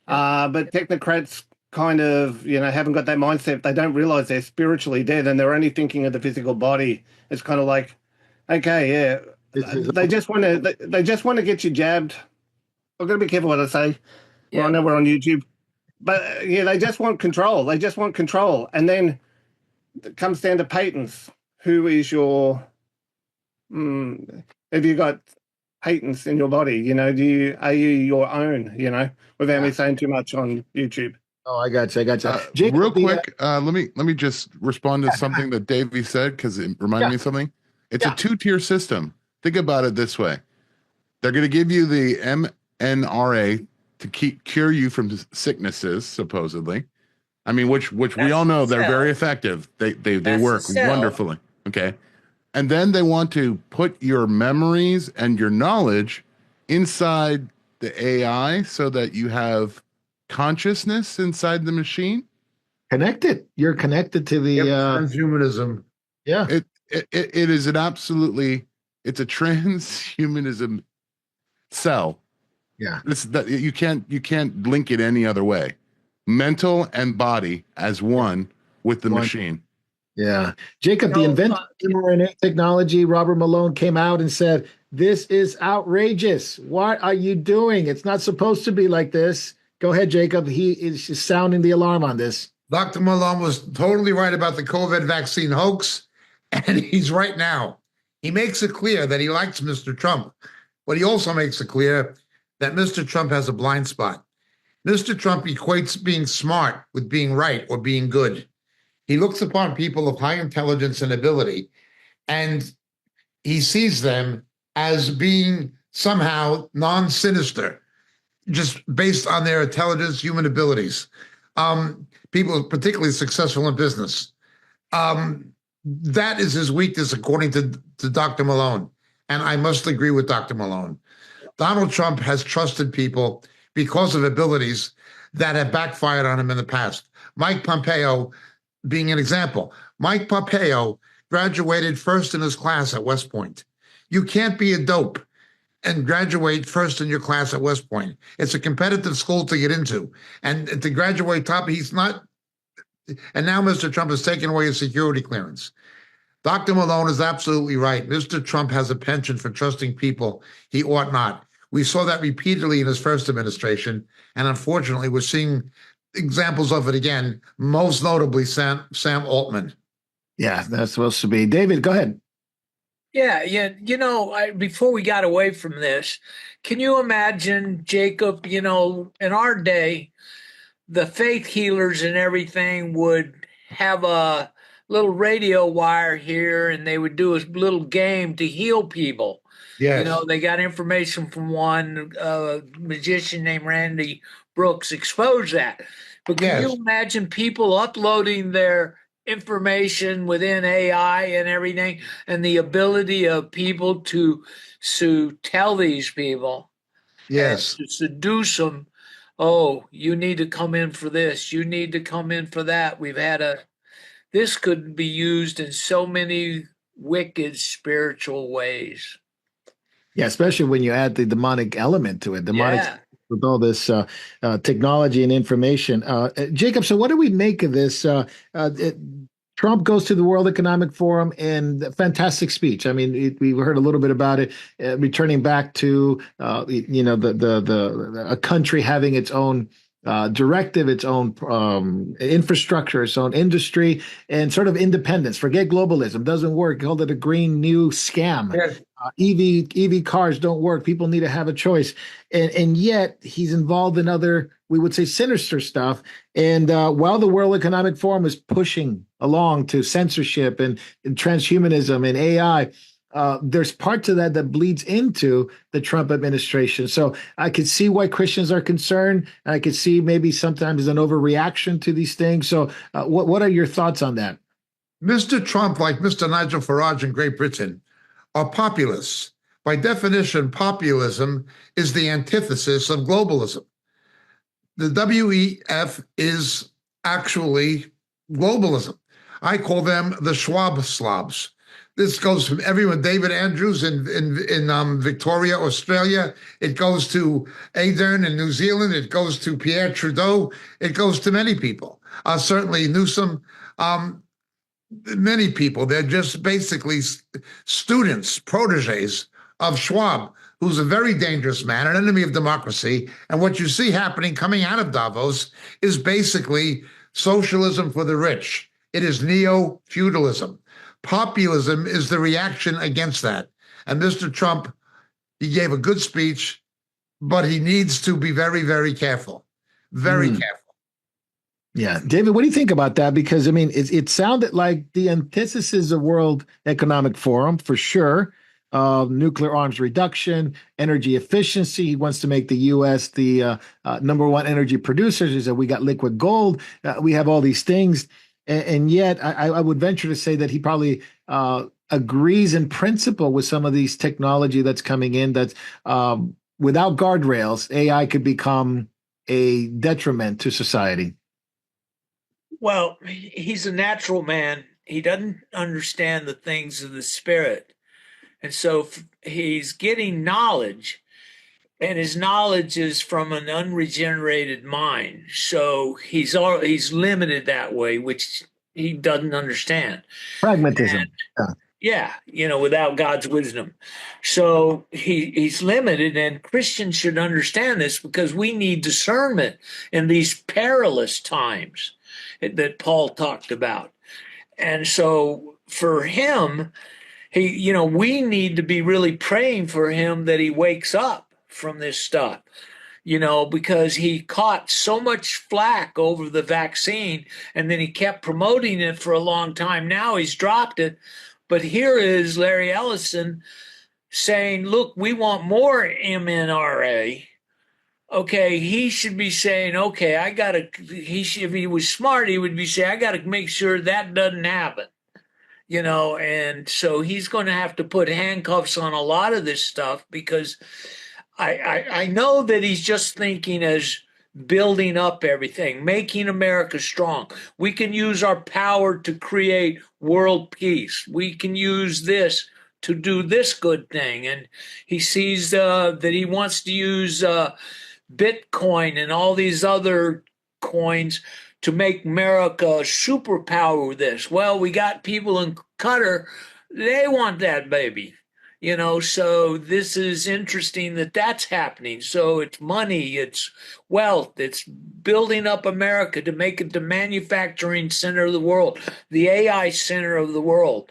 But technocrats kind of, haven't got that mindset. They don't realize they're spiritually dead and they're only thinking of the physical body. It's kind of like, okay, yeah, they just want to get you jabbed. I've got to be careful what I say. Yeah. Well, I know we're on YouTube. But they just want control. They just want control. And then it comes down to patents. Who is your have you got patents in your body? Are you your own, without me saying too much on YouTube. Oh, I got you. Jacob, real quick, let me just respond to something that Davey said because it reminded me of something. It's a 2-tier system. Think about it this way. They're going to give you the mNRA to cure you from sicknesses, supposedly. I mean, which we all know they're very effective. They work wonderfully. Okay. And then they want to put your memories and your knowledge inside the AI so that you have consciousness inside the machine. Connected. You're connected to the transhumanism. Yeah. It is it's a transhumanism cell. Yeah. You can't link it any other way. Mental and body as one with the machine. Yeah. Jacob, the inventor of mRNA technology, Robert Malone, came out and said, "This is outrageous. What are you doing? It's not supposed to be like this." Go ahead, Jacob. He is sounding the alarm on this. Dr. Malone was totally right about the COVID vaccine hoax, and he's right now. He makes it clear that he likes Mr. Trump, but he also makes it clear that Mr. Trump has a blind spot. Mr. Trump equates being smart with being right or being good. He looks upon people of high intelligence and ability, and he sees them as being somehow non-sinister, just based on their intelligence, human abilities. People particularly successful in business. That is his weakness, according to Dr. Malone. And I must agree with Dr. Malone. Donald Trump has trusted people because of abilities that have backfired on him in the past. Mike Pompeo being an example. Mike Pompeo graduated first in his class at West Point. You can't be a dope and graduate first in your class at West Point. It's a competitive school to get into. And to graduate top, he's not. And now Mr. Trump has taken away his security clearance. Dr. Malone is absolutely right. Mr. Trump has a penchant for trusting people he ought not. We saw that repeatedly in his first administration, and unfortunately, we're seeing examples of it again, most notably Sam Altman. Yeah, that's supposed to be. David, go ahead. Yeah. Before we got away from this, can you imagine, Jacob, in our day, the faith healers and everything would have a little radio wire here and they would do a little game to heal people. Yes. They got information from one magician named Randy Brooks exposed that. But can you imagine people uploading their information within AI and everything, and the ability of people to tell these people, yes, to seduce them? Oh, you need to come in for this. You need to come in for that. This could be used in so many wicked spiritual ways. Yeah, especially when you add the demonic element to it. With all this technology and information. Jacob, so what do we make of this? Trump goes to the World Economic Forum and fantastic speech. I mean, we heard a little bit about it, returning back to a country having its own directive, its own infrastructure, its own industry, and sort of independence. Forget globalism; doesn't work. Called it a green new scam. yes. EV cars don't work. People need to have a choice, and yet he's involved in other, we would say, sinister stuff. And while the World Economic Forum is pushing along to censorship and transhumanism and AI, there's parts of that bleeds into the Trump administration. So I could see why Christians are concerned. I could see maybe sometimes an overreaction to these things. So what are your thoughts on that? Mr. Trump, like Mr. Nigel Farage in Great Britain, are populists. By definition, populism is the antithesis of globalism. The WEF is actually globalism. I call them the Schwab slobs. This goes from everyone, David Andrews in Victoria, Australia. It goes to Ardern in New Zealand. It goes to Pierre Trudeau. It goes to many people. Certainly Newsom. Many people. They're just basically students, proteges of Schwab, who's a very dangerous man, an enemy of democracy. And what you see happening coming out of Davos is basically socialism for the rich. It is neo-feudalism. Populism is the reaction against that. And Mr. Trump, he gave a good speech, but he needs to be very, very careful. Very careful. Yeah. David, what do you think about that? Because, I mean, it sounded like the antithesis of World Economic Forum, for sure. Nuclear arms reduction, energy efficiency. He wants to make the U.S. the number one energy producers. He said, we got liquid gold. We have all these things. And yet I would venture to say that he probably agrees in principle with some of these technology that's coming in, that's without guardrails, AI could become a detriment to society. Well, he's a natural man. He doesn't understand the things of the spirit. And so he's getting knowledge, and his knowledge is from an unregenerated mind. So he's limited that way, which he doesn't understand. Pragmatism. Yeah, without God's wisdom. So he's limited, and Christians should understand this, because we need discernment in these perilous times that Paul talked about. And so for him, we need to be really praying for him that he wakes up from this stuff, because he caught so much flack over the vaccine, and then he kept promoting it for a long time. Now he's dropped it. But here is Larry Ellison saying, look, we want more MNRA. Okay, he should be saying, okay, if he was smart, he would be saying, I got to make sure that doesn't happen. And so he's going to have to put handcuffs on a lot of this stuff, because I know that he's just thinking as building up everything, making America strong. We can use our power to create world peace. We can use this to do this good thing. And he sees that he wants to use Bitcoin and all these other coins to make America a superpower with this. Well, we got people in Qatar, they want that baby. So this is interesting that that's happening. So it's money, it's wealth, it's building up America to make it the manufacturing center of the world, the AI center of the world.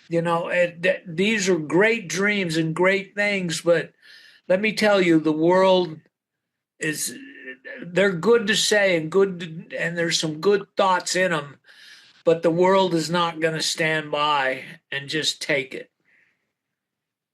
These are great dreams and great things, but let me tell you, the world is, they're good to say and there's some good thoughts in them, but the world is not going to stand by and just take it.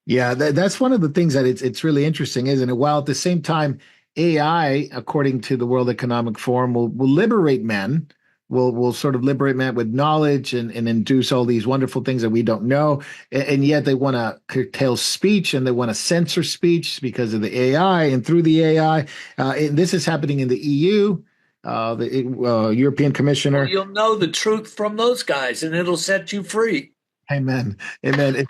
Yeah, that's one of the things that it's really interesting, isn't it? While at the same time, AI, according to the World Economic Forum, will liberate men, will sort of liberate men with knowledge and induce all these wonderful things that we don't know. And yet they want to curtail speech and they want to censor speech because of the AI and through the AI. And this is happening in the EU. The European Commissioner. Well, you'll know the truth from those guys, and it'll set you free. Amen. Amen.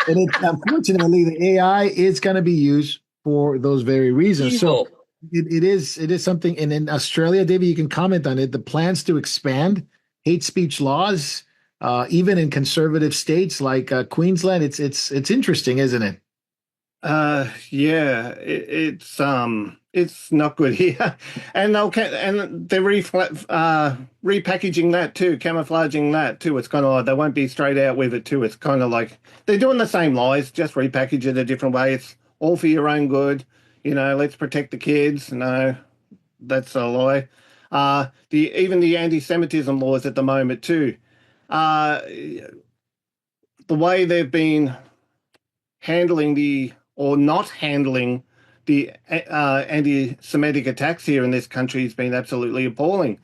Unfortunately, the AI is going to be used for those very reasons. Evil. So it is something. And in Australia, David, you can comment on it. The plans to expand hate speech laws, even in conservative states like Queensland. It's interesting, isn't it? Yeah, it's not good here, and they're repackaging that too, camouflaging that too. It's kind of like they won't be straight out with it too. It's kind of like they're doing the same lies, just repackage it a different way. It's all for your own good, Let's protect the kids. No, that's a lie. Even the anti-Semitism laws at the moment too. The way they've been handling or not handling the anti-Semitic attacks here in this country has been absolutely appalling.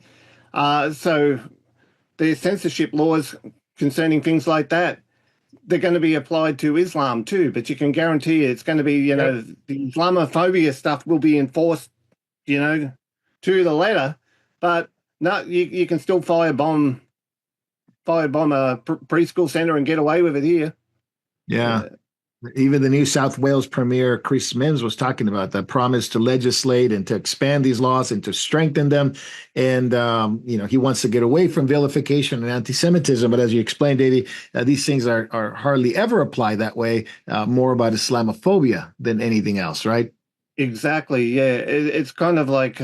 So there's censorship laws concerning things like that. They're going to be applied to Islam too, but you can guarantee it's going to be, the Islamophobia stuff will be enforced, to the letter. But no, you can still firebomb a preschool center and get away with it here. Yeah. Even the New South Wales Premier, Chris Minns, was talking about that promise to legislate and to expand these laws and to strengthen them. And, he wants to get away from vilification and anti-Semitism. But as you explained, Eddie, these things are hardly ever applied that way, more about Islamophobia than anything else, right? Exactly. Yeah. It's kind of like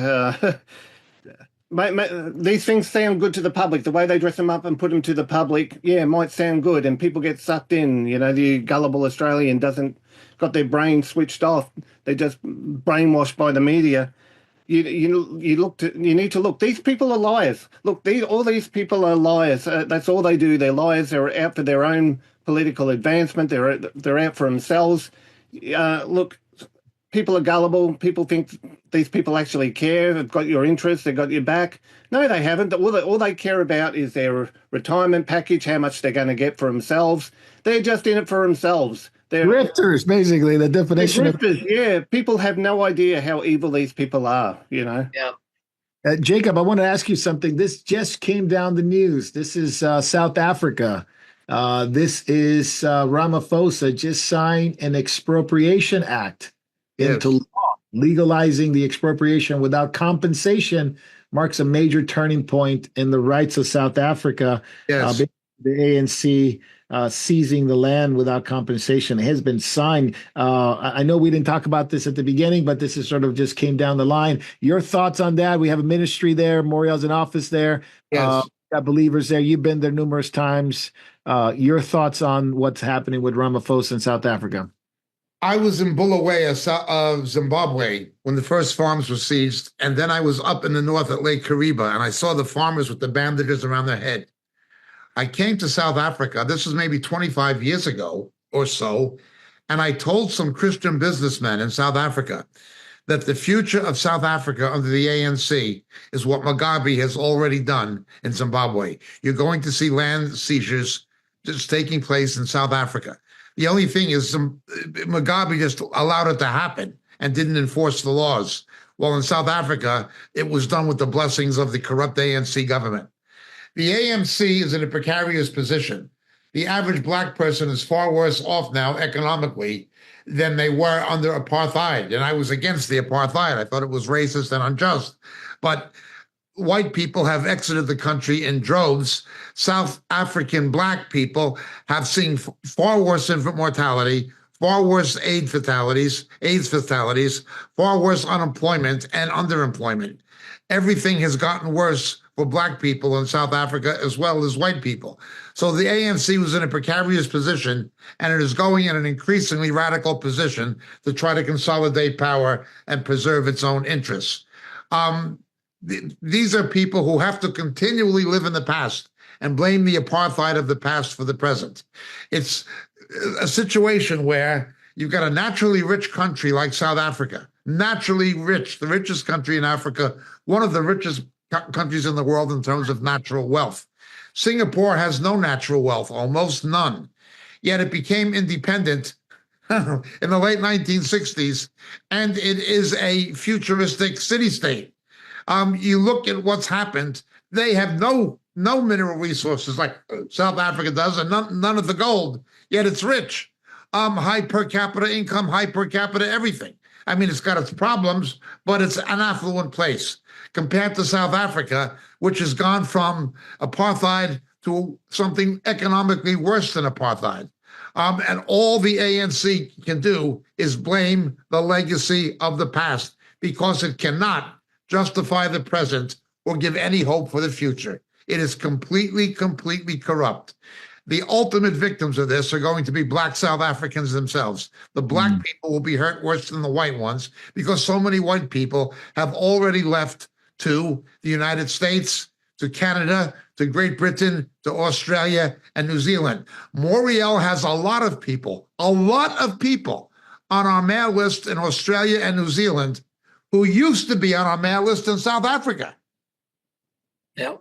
these things sound good to the public. The way they dress them up and put them to the public, might sound good, and people get sucked in. The gullible Australian doesn't got their brain switched off. They're just brainwashed by the media. You need to look. These people are liars. Look, all these people are liars. That's all they do. They're liars. They're out for their own political advancement. They're out for themselves. Look. People are gullible. People think these people actually care. They've got your interest. They've got your back. No, they haven't. All they care about is their retirement package, how much they're going to get for themselves. They're just in it for themselves. They're grifters, basically, the definition of grifters. Yeah, people have no idea how evil these people are, Yeah. Jacob, I want to ask you something. This just came down the news. This is South Africa. This is Ramaphosa just signed an expropriation act into law. Legalizing the expropriation without compensation marks a major turning point in the rights of South Africa. Yes. The ANC seizing the land without compensation has been signed. I know we didn't talk about this at the beginning, but this is sort of just came down the line. Your thoughts on that? We have a ministry there. Moriel's in office there. Yes. Got believers there. You've been there numerous times. Your thoughts on what's happening with Ramaphosa in South Africa? I was in Bulawayo of Zimbabwe when the first farms were seized, and then I was up in the north at Lake Kariba, and I saw the farmers with the bandages around their head. I came to South Africa. This was maybe 25 years ago or so, And I told some Christian businessmen in South Africa that the future of South Africa under the ANC is what Mugabe has already done in Zimbabwe. You're going to see land seizures just taking place in South Africa. The only thing is Mugabe just allowed it to happen and didn't enforce the laws. Well, in South Africa, it was done with the blessings of the corrupt ANC government. The ANC is in a precarious position. The average black person is far worse off now economically than they were under apartheid. And I was against the apartheid. I thought it was racist and unjust. But white people have exited the country in droves. South African black people have seen far worse infant mortality, far worse AIDS fatalities, far worse unemployment and underemployment. Everything has gotten worse for black people in South Africa as well as white people. So the ANC was in a precarious position, and it is going in an increasingly radical position to try to consolidate power and preserve its own interests. These are people who have to continually live in the past and blame the apartheid of the past for the present. It's a situation where you've got a naturally rich country like South Africa, naturally rich, the richest country in Africa, one of the richest countries in the world in terms of natural wealth. Singapore has no natural wealth, almost none. Yet it became independent in the late 1960s, and it is a futuristic city-state. You look at what's happened, they have no mineral resources like South Africa does, and none of the gold, yet it's rich. High per capita income, high per capita everything. I mean, it's got its problems, but it's an affluent place compared to South Africa, which has gone from apartheid to something economically worse than apartheid. And all the ANC can do is blame the legacy of the past because it cannot justify the present or give any hope for the future. It is completely corrupt. The ultimate victims of this are going to be black South Africans themselves. The black people will be hurt worse than the white ones because so many white people have already left to the United States, to Canada, to Great Britain, to Australia, and New Zealand. Moriel has a lot of people on our mail list in Australia and New Zealand who used to be on our mail list in South Africa. Yep.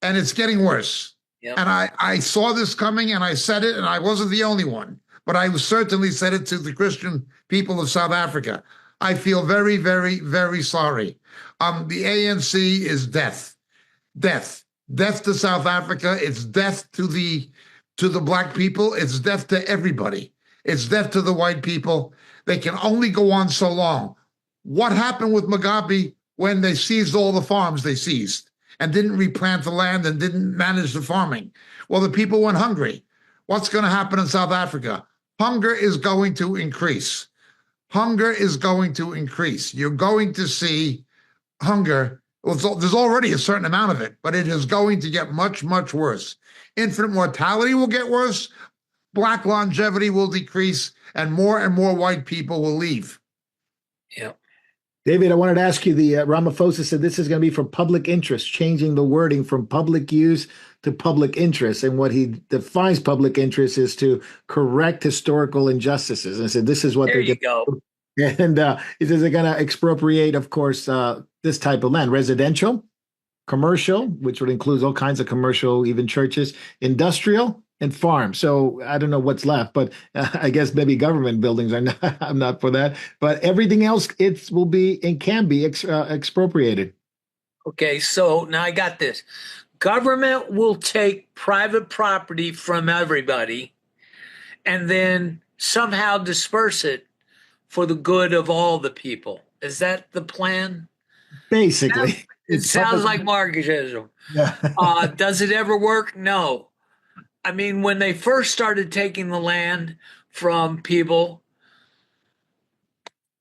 And it's getting worse. Yep. And I saw this coming and I said it, and I wasn't the only one, but I certainly said it to the Christian people of South Africa. I feel very, very, very sorry. The ANC is death to South Africa. It's death to the black people. It's death to everybody. It's death to the white people. They can only go on so long. What happened with Mugabe when they seized all the farms they seized and didn't replant the land and didn't manage the farming? Well, the people went hungry. What's going to happen in South Africa? Hunger is going to increase. Hunger is going to increase. You're going to see hunger. Well, there's already a certain amount of it, but it is going to get much, much worse. Infant mortality will get worse. Black longevity will decrease, and more white people will leave. Yeah. David, I wanted to ask you, the Ramaphosa said this is going to be for public interest, changing the wording from public use to public interest. And what he defines public interest is to correct historical injustices. And I said, this is what There you go. And he says they're going to expropriate, of course, this type of land, residential, commercial, which would include all kinds of commercial, even churches, industrial, and farm. So I don't know what's left, but I guess maybe government buildings are not. I'm not for that. But everything else, it will be and can be expropriated. Okay, so now I got this. Government will take private property from everybody and then somehow disperse it for the good of all the people. Is that the plan? Basically. It sounds like Marxism. Yeah. Does it ever work? No. I mean, when they first started taking the land from people,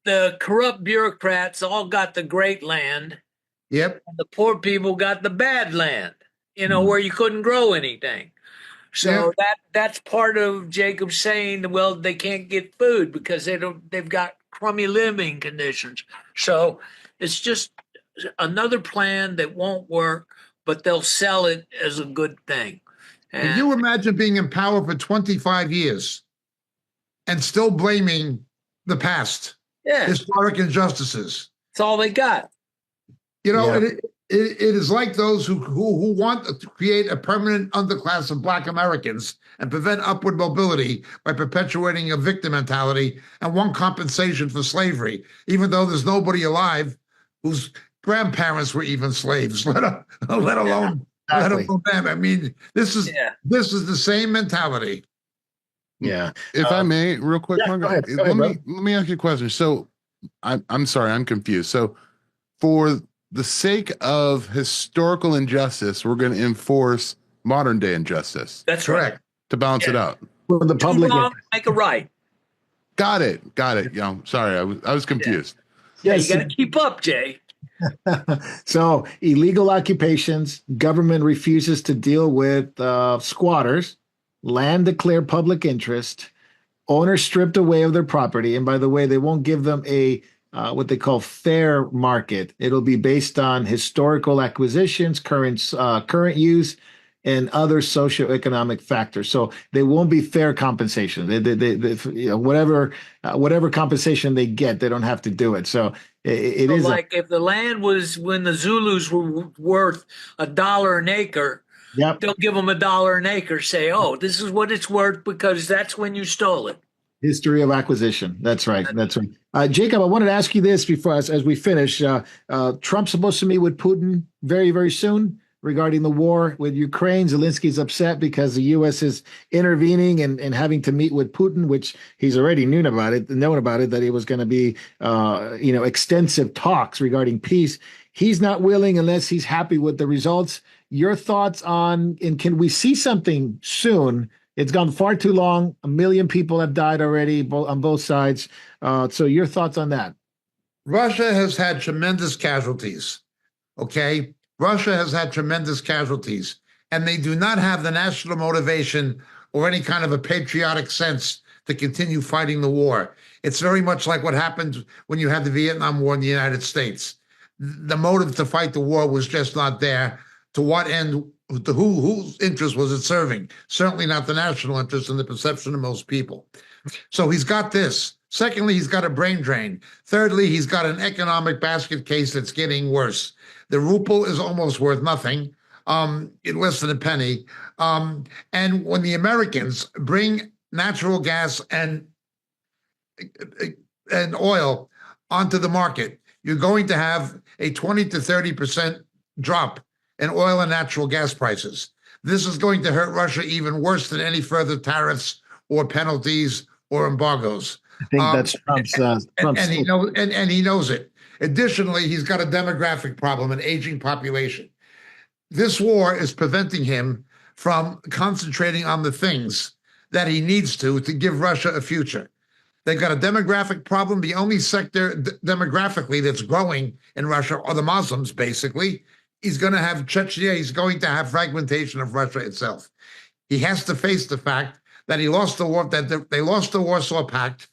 the corrupt bureaucrats all got the great land. Yep. And the poor people got the bad land, where you couldn't grow anything. So that's part of Jacob saying, well, they can't get food because they've got crummy living conditions. So it's just another plan that won't work, but they'll sell it as a good thing. Can you imagine being in power for 25 years and still blaming the past, Yeah, historic injustices. that's all they got. You know, Yeah. it is like those who want to create a permanent underclass of Black Americans and prevent upward mobility by perpetuating a victim mentality and want compensation for slavery, even though there's nobody alive whose grandparents were even slaves, let alone them. I mean, this is the same mentality. Yeah. If I may, real quick, yeah, Mark, go ahead, let bro. me ask you a question. So, I'm sorry, I'm confused. So, for the sake of historical injustice, we're going to enforce modern day injustice That's Correct. right. to balance it out. For the Two public. wrong, make a right. Got it. Yeah, sorry, I was confused. Yeah, Yes. you got to keep up, Jay. So illegal occupations, government refuses to deal with squatters, land declared public interest, owners stripped away of their property. And by the way, they won't give them a what they call fair market. It'll be based on historical acquisitions, current use, and other socioeconomic factors. So they won't be fair compensation. Whatever compensation they get, they don't have to do it. So it So is like if the land was when the Zulus were worth $1 an acre, yep. they'll give them $1 an acre. Say, oh, this is what it's worth because that's when you stole it. History of acquisition. That's right. That's right. Jacob, I wanted to ask you this before as we finish. Trump's supposed to meet with Putin very, very soon regarding the war with Ukraine. Zelensky's upset because the U.S. is intervening and having to meet with Putin, which he's already known about it, that it was going to be, extensive talks regarding peace. He's not willing unless he's happy with the results. Your thoughts on, and can we see something soon? It's gone far too long. 1 million people have died already on both sides. So your thoughts on that? Russia has had tremendous casualties. Okay? Russia has had tremendous casualties, and they do not have the national motivation or any kind of a patriotic sense to continue fighting the war. It's very much like what happened when you had the Vietnam War in the United States. The motive to fight the war was just not there. To what end? To whose interest was it serving? Certainly not the national interest in the perception of most people. So he's got this. Secondly, he's got a brain drain. Thirdly, he's got an economic basket case that's getting worse. The ruble is almost worth nothing, less than a penny. And when the Americans bring natural gas and oil onto the market, you're going to have a 20 to 30% drop in oil and natural gas prices. This is going to hurt Russia even worse than any further tariffs or penalties or embargoes. I think that's Trump's. And he knows it. Additionally, he's got a demographic problem, an aging population. This war is preventing him from concentrating on the things that he needs to give Russia a future. They've got a demographic problem. The only sector demographically that's growing in Russia are the Muslims, basically. He's going to have Chechnya. He's going to have fragmentation of Russia itself. He has to face the fact that he lost the war, that they lost the Warsaw Pact.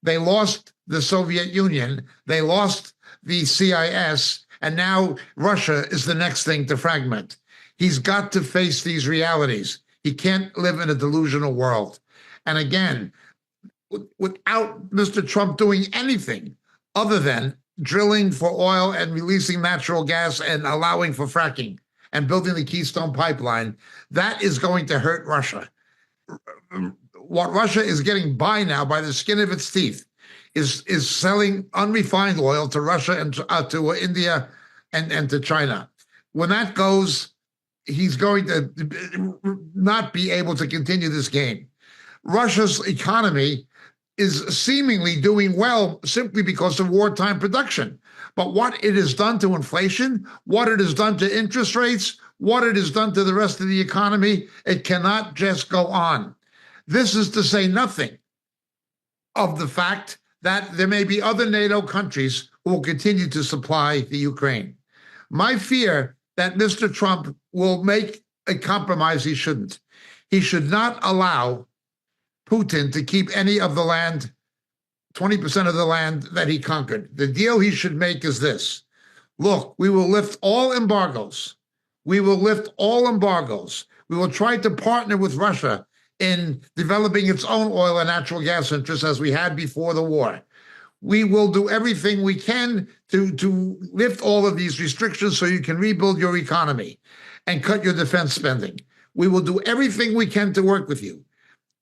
They lost the Soviet Union. They lost the CIS. And now Russia is the next thing to fragment. He's got to face these realities. He can't live in a delusional world. And again, without Mr. Trump doing anything other than drilling for oil and releasing natural gas and allowing for fracking and building the Keystone Pipeline, that is going to hurt Russia. What Russia is getting by now by the skin of its teeth is selling unrefined oil to Russia and to India and to China. When that goes, he's going to not be able to continue this game. Russia's economy is seemingly doing well simply because of wartime production. But what it has done to inflation, what it has done to interest rates, what it has done to the rest of the economy, it cannot just go on. This is to say nothing of the fact that there may be other NATO countries who will continue to supply the Ukraine. My fear that Mr. Trump will make a compromise he shouldn't. He should not allow Putin to keep any of the land, 20% of the land that he conquered. The deal he should make is this. Look, we will lift all embargoes. We will lift all embargoes. We will try to partner with Russia in developing its own oil and natural gas interests as we had before the war. We will do everything we can to lift all of these restrictions so you can rebuild your economy and cut your defense spending. We will do everything we can to work with you.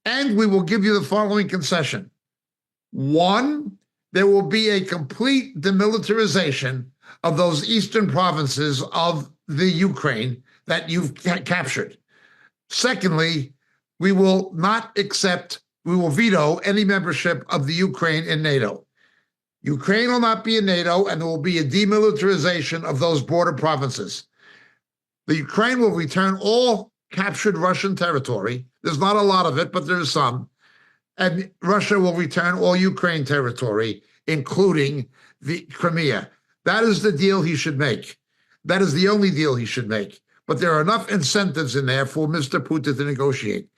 And we will give you the following concession. One, there will be a complete demilitarization of those eastern provinces of the Ukraine that you've captured. Secondly, we will veto any membership of the Ukraine in NATO. Ukraine will not be in NATO, and there will be a demilitarization of those border provinces. The Ukraine will return all captured Russian territory. There's not a lot of it, but there's some. And Russia will return all Ukraine territory, including the Crimea. That is the deal he should make. That is the only deal he should make. But there are enough incentives in there for Mr. Putin to negotiate.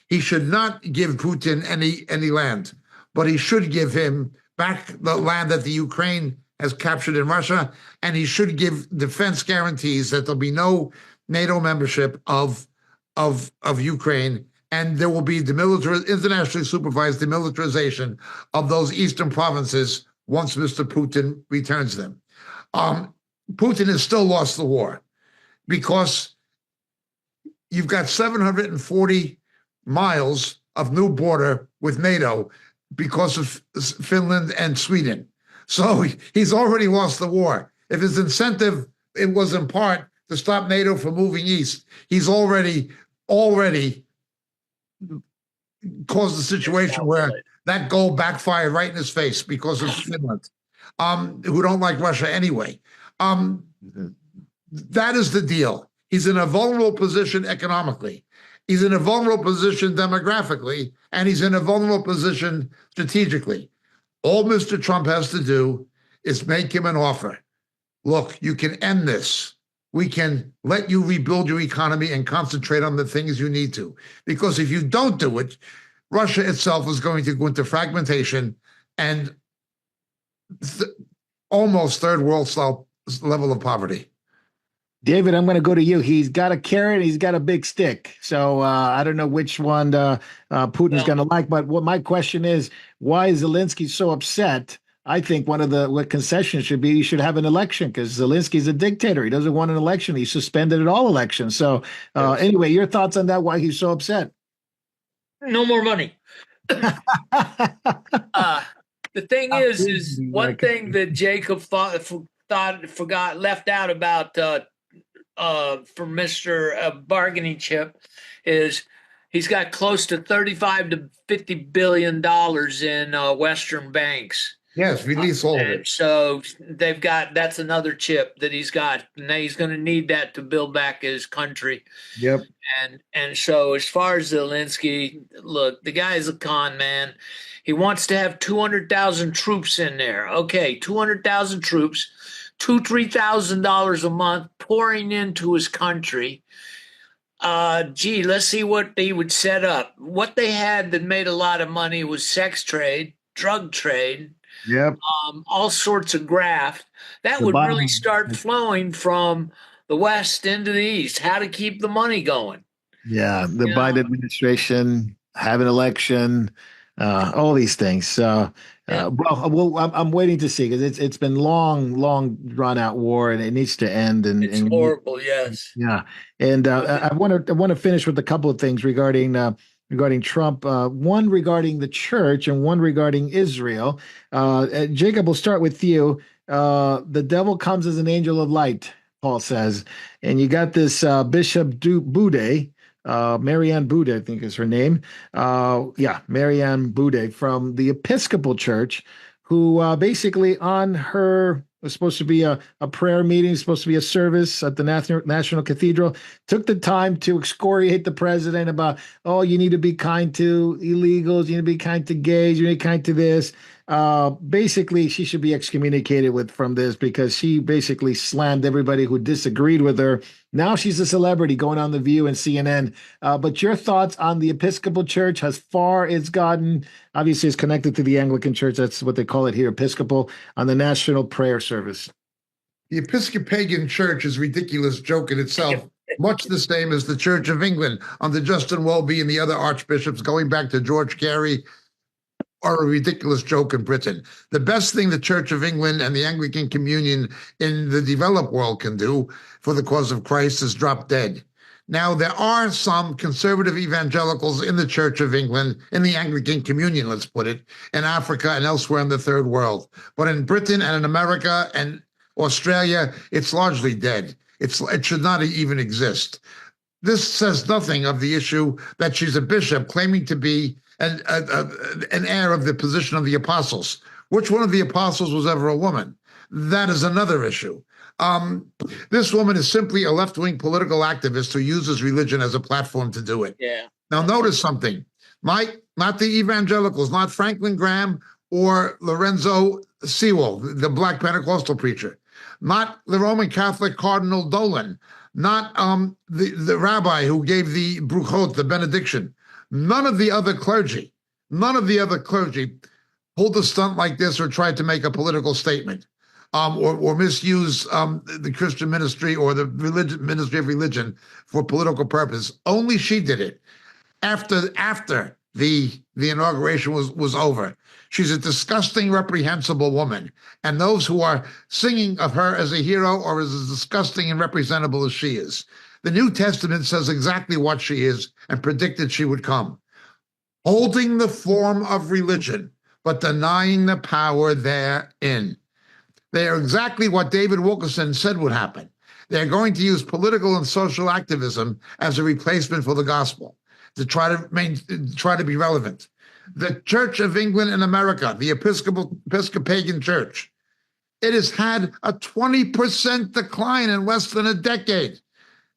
He should not give Putin any land, but he should give him back the land that the Ukraine has captured in Russia, and he should give defense guarantees that there'll be no NATO membership of Ukraine, and there will be internationally supervised demilitarization of those eastern provinces once Mr. Putin returns them. Putin has still lost the war because you've got 740 miles of new border with NATO because of Finland and Sweden. So he's already lost the war. If his incentive, it was in part to stop NATO from moving east, he's already caused a situation where that goal backfired right in his face because of Finland, who don't like Russia anyway. That is the deal. He's in a vulnerable position economically. He's in a vulnerable position demographically, and he's in a vulnerable position strategically. All Mr. Trump has to do is make him an offer. Look, you can end this. We can let you rebuild your economy and concentrate on the things you need to. Because if you don't do it, Russia itself is going to go into fragmentation and almost third world style level of poverty. David, I'm going to go to you. He's got a carrot. He's got a big stick. So I don't know which one Putin's going to like. But what my question is, why is Zelensky so upset? I think one of the concessions should be you should have an election because Zelensky's a dictator. He doesn't want an election. He suspended all elections. So anyway, your thoughts on that? Why he's so upset? No more money. The thing is one thing that Jacob left out about from Mr. Bargaining Chip is he's got close to $35 to $50 billion in Western banks. Yes, release all of it. So that's another chip that he's got. Now he's going to need that to build back his country. Yep. And so as far as Zelensky, look, the guy is a con man. He wants to have 200,000 troops in there. Okay, 200,000 troops, $3,000 a month pouring into his country. Let's see what they would set up. What they had that made a lot of money was sex trade, drug trade. Yep. All sorts of graft. That would really start flowing from the West into the East. How to keep the money going. Yeah. The Biden administration, have an election, all these things. So, I'm waiting to see because it's been long drawn out war and it needs to end. And it's horrible. Yes. Yeah. And I want to finish with a couple of things regarding Trump, one regarding the church and one regarding Israel. Jacob, we'll start with you. The devil comes as an angel of light, Paul says. And you got this Bishop Bude, Marianne Bude, I think is her name. Marianne Bude from the Episcopal Church, who basically on her was supposed to be a prayer meeting, supposed to be a service at the National Cathedral, took the time to excoriate the president about, you need to be kind to illegals, you need to be kind to gays, you need to be kind to this. Basically, she should be excommunicated from this because she basically slammed everybody who disagreed with her. Now she's a celebrity going on The View and CNN. But your thoughts on the Episcopal Church, as far it's gotten, obviously it's connected to the Anglican Church. That's what they call it here, Episcopal, on the National Prayer Service. The Episcopalian Church is a ridiculous joke in itself. much the same as the Church of England under Justin Welby and the other archbishops, going back to George Carey, are a ridiculous joke in Britain. The best thing the Church of England and the Anglican Communion in the developed world can do for the cause of Christ is drop dead. Now, there are some conservative evangelicals in the Church of England, in the Anglican Communion, let's put it, in Africa and elsewhere in the third world. But in Britain and in America and Australia, it's largely dead. It should not even exist. This says nothing of the issue that she's a bishop claiming to be an heir of the position of the apostles. Which one of the apostles was ever a woman? That is another issue. This woman is simply a left-wing political activist who uses religion as a platform to do it. Yeah. Now, notice something. Not the evangelicals, not Franklin Graham or Lorenzo Sewell, the black Pentecostal preacher, not the Roman Catholic Cardinal Dolan, not the rabbi who gave the bruchot, the benediction. None of the other clergy pulled a stunt like this or tried to make a political statement. Or misuse the Christian ministry or the ministry of religion for political purpose. Only she did it after the inauguration was over. She's a disgusting, reprehensible woman. And those who are singing of her as a hero are as disgusting and representable as she is. The New Testament says exactly what she is and predicted she would come. Holding the form of religion, but denying the power therein. They are exactly what David Wilkerson said would happen. They're going to use political and social activism as a replacement for the gospel to try to be relevant. The Church of England in America, the Episcopalian Church, it has had a 20% decline in less than a decade.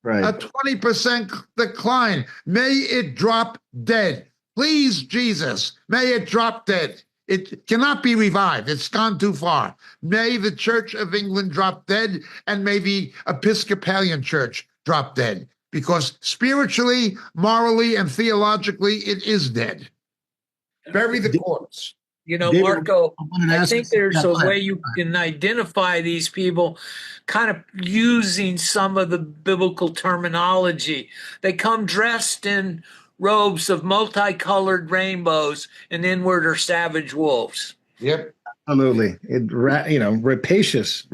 Right. A 20% decline. May it drop dead. Please, Jesus, may it drop dead. It cannot be revived. It's gone too far. May the Church of England drop dead, and may the Episcopalian Church drop dead, because spiritually, morally, and theologically, it is dead. Bury the corpse. You know, David, Marco, I think there's a ahead. way you can identify these people kind of using some of the biblical terminology. They come dressed in robes of multicolored rainbows, and inward are savage wolves. Yep. Absolutely. Rapacious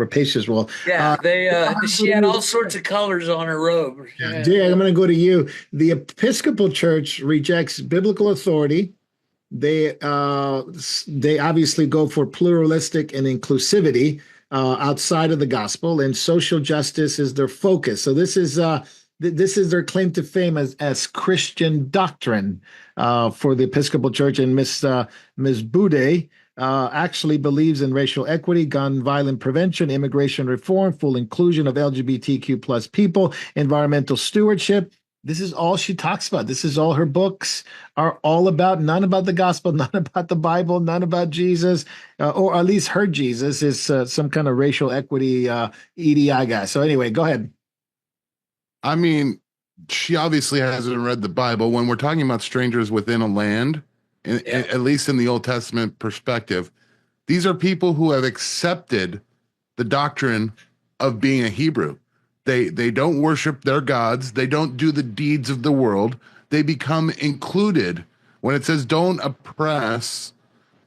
wolf. Yeah, she had all sorts of colors on her robe. Yeah. Jay, I'm going to go to you. The Episcopal Church rejects biblical authority. They obviously go for pluralistic and inclusivity outside of the gospel, and social justice is their focus. So this is their claim to fame as Christian doctrine for the Episcopal Church. And Ms. Boudet actually believes in racial equity, gun violence prevention, immigration reform, full inclusion of LGBTQ plus people, environmental stewardship. This is all she talks about. This is all her books are all about. None about the gospel, none about the Bible, none about Jesus, or at least her Jesus is some kind of racial equity EDI guy. So anyway, go ahead. I mean, she obviously hasn't read the Bible. When we're talking about strangers within a land, at least in the Old Testament perspective, these are people who have accepted the doctrine of being a Hebrew. They don't worship their gods. They don't do the deeds of the world. They become included. When it says don't oppress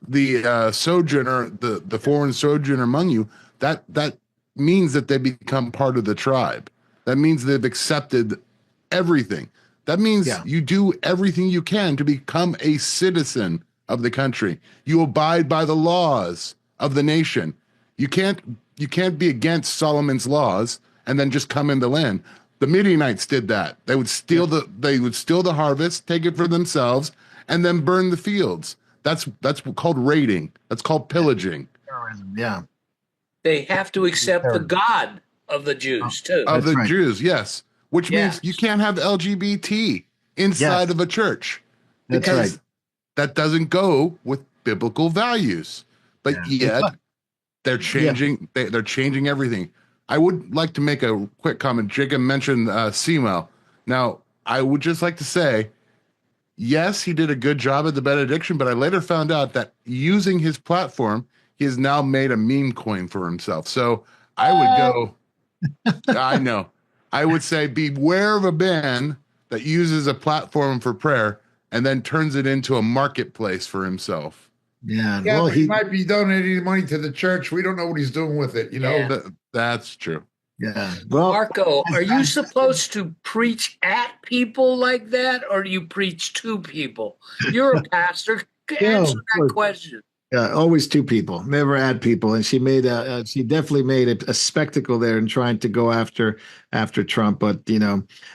the sojourner, the foreign sojourner among you, that means that they become part of the tribe. That means they've accepted everything. That means you do everything you can to become a citizen of the country. You abide by the laws of the nation. You can't be against Solomon's laws and then just come in the land. The Midianites did that. They would steal the harvest, take it for themselves, and then burn the fields. That's called raiding. That's called pillaging. Yeah. They have to accept the God of the Jews too. Of the Jews, yes. Which means you can't have LGBT inside of a church. Because that doesn't go with biblical values. But yet they're changing they're changing everything. I would like to make a quick comment. Jacob mentioned Sewell. Now, I would just like to say, yes, he did a good job at the benediction, but I later found out that using his platform, he has now made a meme coin for himself. So I would go, I know. I would say beware of a man that uses a platform for prayer and then turns it into a marketplace for himself. Yeah. Yeah, Well, but he might be donating money to the church. We don't know what he's doing with it, Yeah. That's true. yeah. Well, Marco, are you supposed to preach at people like that, or do you preach to people? You're a pastor. Answer that question. always two people, never add people, and she definitely made a spectacle there in trying to go after Trump. But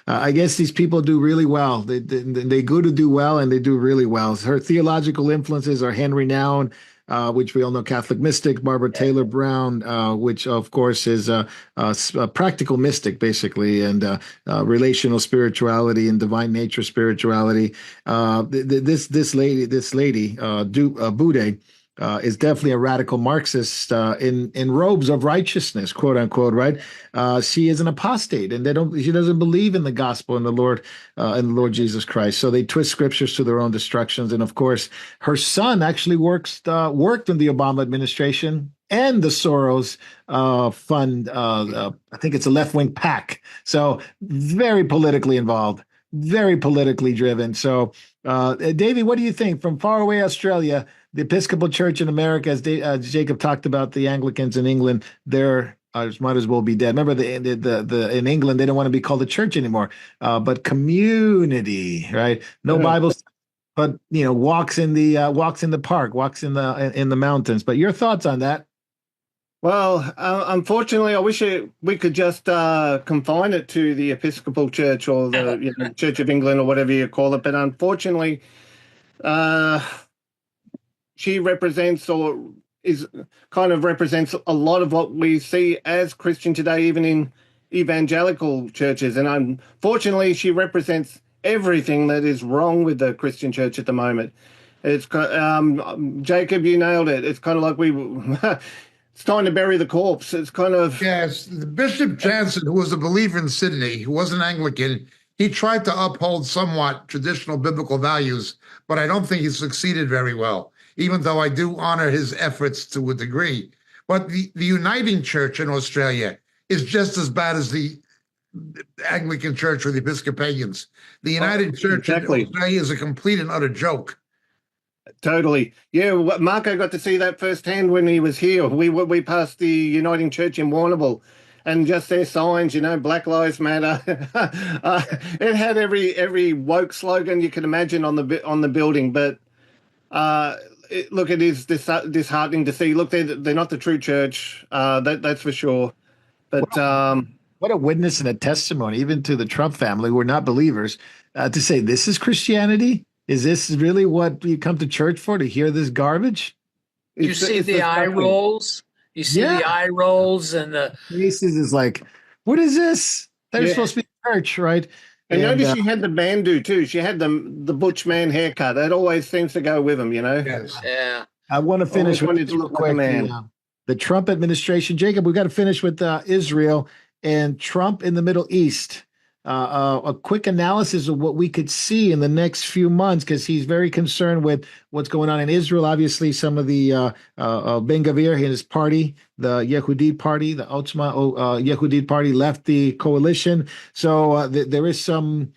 I guess these people do really well. They go to do well, and they do really well. Her theological influences are Henry Nouwen, which we all know, Catholic mystic, Barbara Taylor Brown, which of course is a practical mystic, basically, and relational spirituality and divine nature spirituality. This lady, Bude, is definitely a radical Marxist in robes of righteousness, quote unquote. Right? She is an apostate, and she doesn't believe in the gospel and the Lord Jesus Christ. So they twist scriptures to their own destructions. And of course, her son actually worked in the Obama administration and the Soros fund. I think it's a left wing PAC. So very politically involved, very politically driven. So, Davey, what do you think from far away Australia? The Episcopal Church in America, as Jacob talked about, the Anglicans in England, they're might as well be dead. Remember, the in England they don't want to be called a church anymore, but community, right? No Bibles, but walks in the park, walks in the mountains. But your thoughts on that? Well, unfortunately, I wish we could just confine it to the Episcopal Church or the Church of England or whatever you call it. But unfortunately, she represents represents a lot of what we see as Christian today, even in evangelical churches. And unfortunately, she represents everything that is wrong with the Christian church at the moment. It's Jacob, you nailed it. It's kind of like it's time to bury the corpse. It's kind of... Yes, the Bishop Jansen, who was a believer in Sydney, who was an Anglican, he tried to uphold somewhat traditional biblical values, but I don't think he succeeded very well, even though I do honor his efforts to a degree. But the Uniting Church in Australia is just as bad as the Anglican Church or the Episcopalians. The United Church in Australia is a complete and utter joke. Totally. Yeah, Marco got to see that firsthand when he was here. We passed the Uniting Church in Warrnambool, and just their signs, Black Lives Matter. It had every woke slogan you can imagine on the building. But it is disheartening to see. Look, they're not the true church. That's for sure. But what a witness and a testimony, even to the Trump family, who are not believers, to say this is Christianity. Is this really what you come to church for, to hear this garbage? You see the eye rolls? You see the eye rolls and the faces is like, what is this? They're supposed to be church, right? And notice she had the bandeau too. She had the butch man haircut. That always seems to go with them, Yes. Yeah. I want to finish with this real quick. The Trump administration. Jacob, we got to finish with Israel and Trump in the Middle East. A quick analysis of what we could see in the next few months, because he's very concerned with what's going on in Israel. Obviously, some of the Ben Gvir and his party, the Yehudit party, the Otzma Yehudit party, left the coalition. So there is some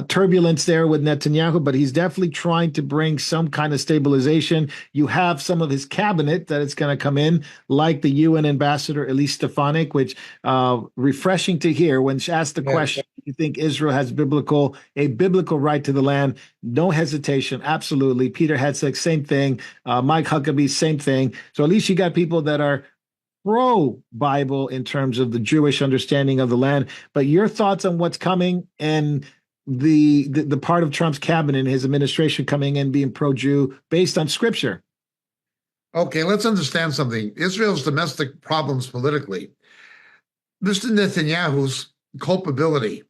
turbulence there with Netanyahu, but he's definitely trying to bring some kind of stabilization. You have some of his cabinet that it's going to come in, like the UN ambassador Elise Stefanik, which refreshing to hear when she asked the question, you think Israel has a biblical right to the land? No hesitation, absolutely. Peter Hetzek, same thing. Mike Huckabee, same thing. So at least you got people that are pro-Bible in terms of the Jewish understanding of the land. But your thoughts on what's coming and the part of Trump's cabinet and his administration coming in being pro-Jew based on scripture? Okay, let's understand something. Israel's domestic problems politically. Mr. Netanyahu's culpability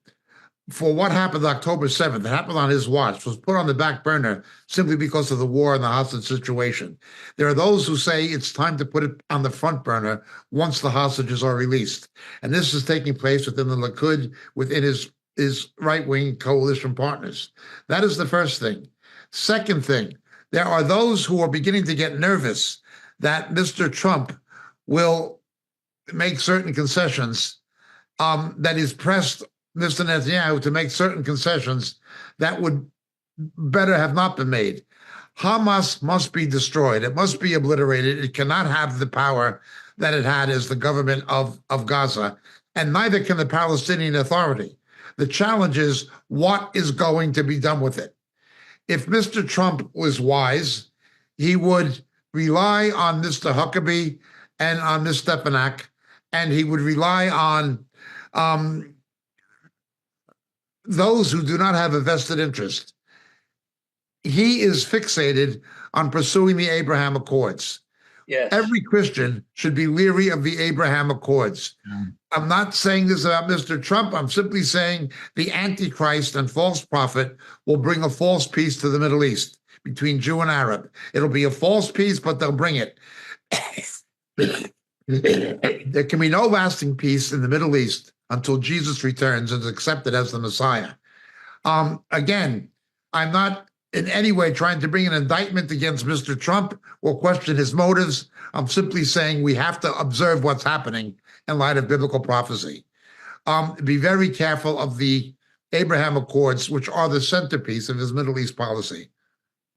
for what happened October 7th, that happened on his watch, was put on the back burner simply because of the war and the hostage situation. There are those who say it's time to put it on the front burner once the hostages are released. And this is taking place within the Likud, within his right-wing coalition partners. That is the first thing. Second thing, there are those who are beginning to get nervous that Mr. Trump will make certain concessions that he's pressed Mr. Netanyahu to make certain concessions that would better have not been made. Hamas must be destroyed. It must be obliterated. It cannot have the power that it had as the government of Gaza, and neither can the Palestinian Authority. The challenge is what is going to be done with it. If Mr. Trump was wise, he would rely on Mr. Huckabee and on Ms. Stefanik, and he would rely on those who do not have a vested interest. He is fixated on pursuing the Abraham Accords. Yes. Every Christian should be leery of the Abraham Accords. I'm not saying this about Mr. Trump. I'm simply saying the Antichrist and false prophet will bring a false peace to the Middle East between Jew and Arab. It'll be a false peace, but they'll bring it. There can be no lasting peace in the Middle East until Jesus returns and is accepted as the Messiah. Again, I'm not in any way trying to bring an indictment against Mr. Trump or question his motives. I'm simply saying we have to observe what's happening in light of biblical prophecy. Be very careful of the Abraham Accords, which are the centerpiece of his Middle East policy.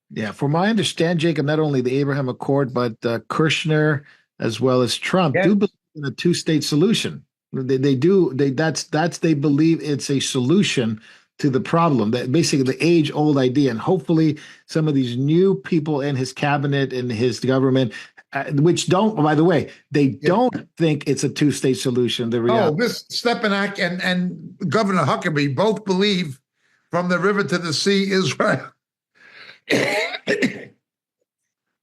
Yeah, from my understand, Jacob, not only the Abraham Accord, but Kushner as well as Trump do believe in a two-state solution. They believe it's a solution to the problem, that basically the age-old idea. And hopefully some of these new people in his cabinet and his government, which don't, by the way, they don't think it's a two-state solution. The reality. This Stepanak and Governor Huckabee both believe from the river to the sea, Israel.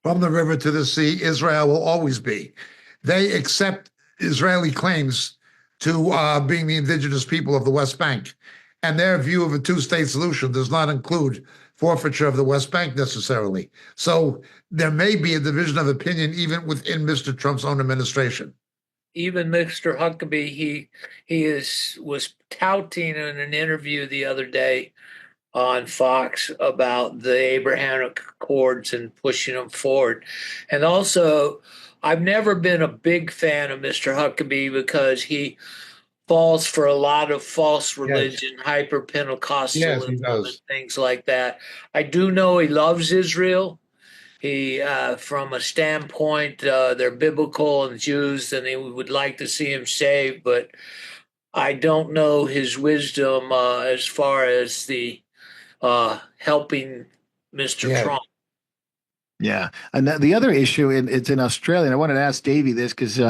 From the river to the sea, Israel will always be. They accept Israeli claims to being the indigenous people of the West Bank. And their view of a two-state solution does not include forfeiture of the West Bank necessarily. So there may be a division of opinion even within Mr. Trump's own administration. Even Mr. Huckabee, was touting in an interview the other day on Fox about the Abraham Accords and pushing them forward. And also, I've never been a big fan of Mr. Huckabee because he falls for a lot of false religion, hyper-Pentecostalism, and things like that. I do know he loves Israel. He, from a standpoint, they're biblical and Jews, and he would like to see him saved, but I don't know his wisdom as far as the helping Mr. Trump. Yeah. And the other issue, it's in Australia, and I wanted to ask Davey this because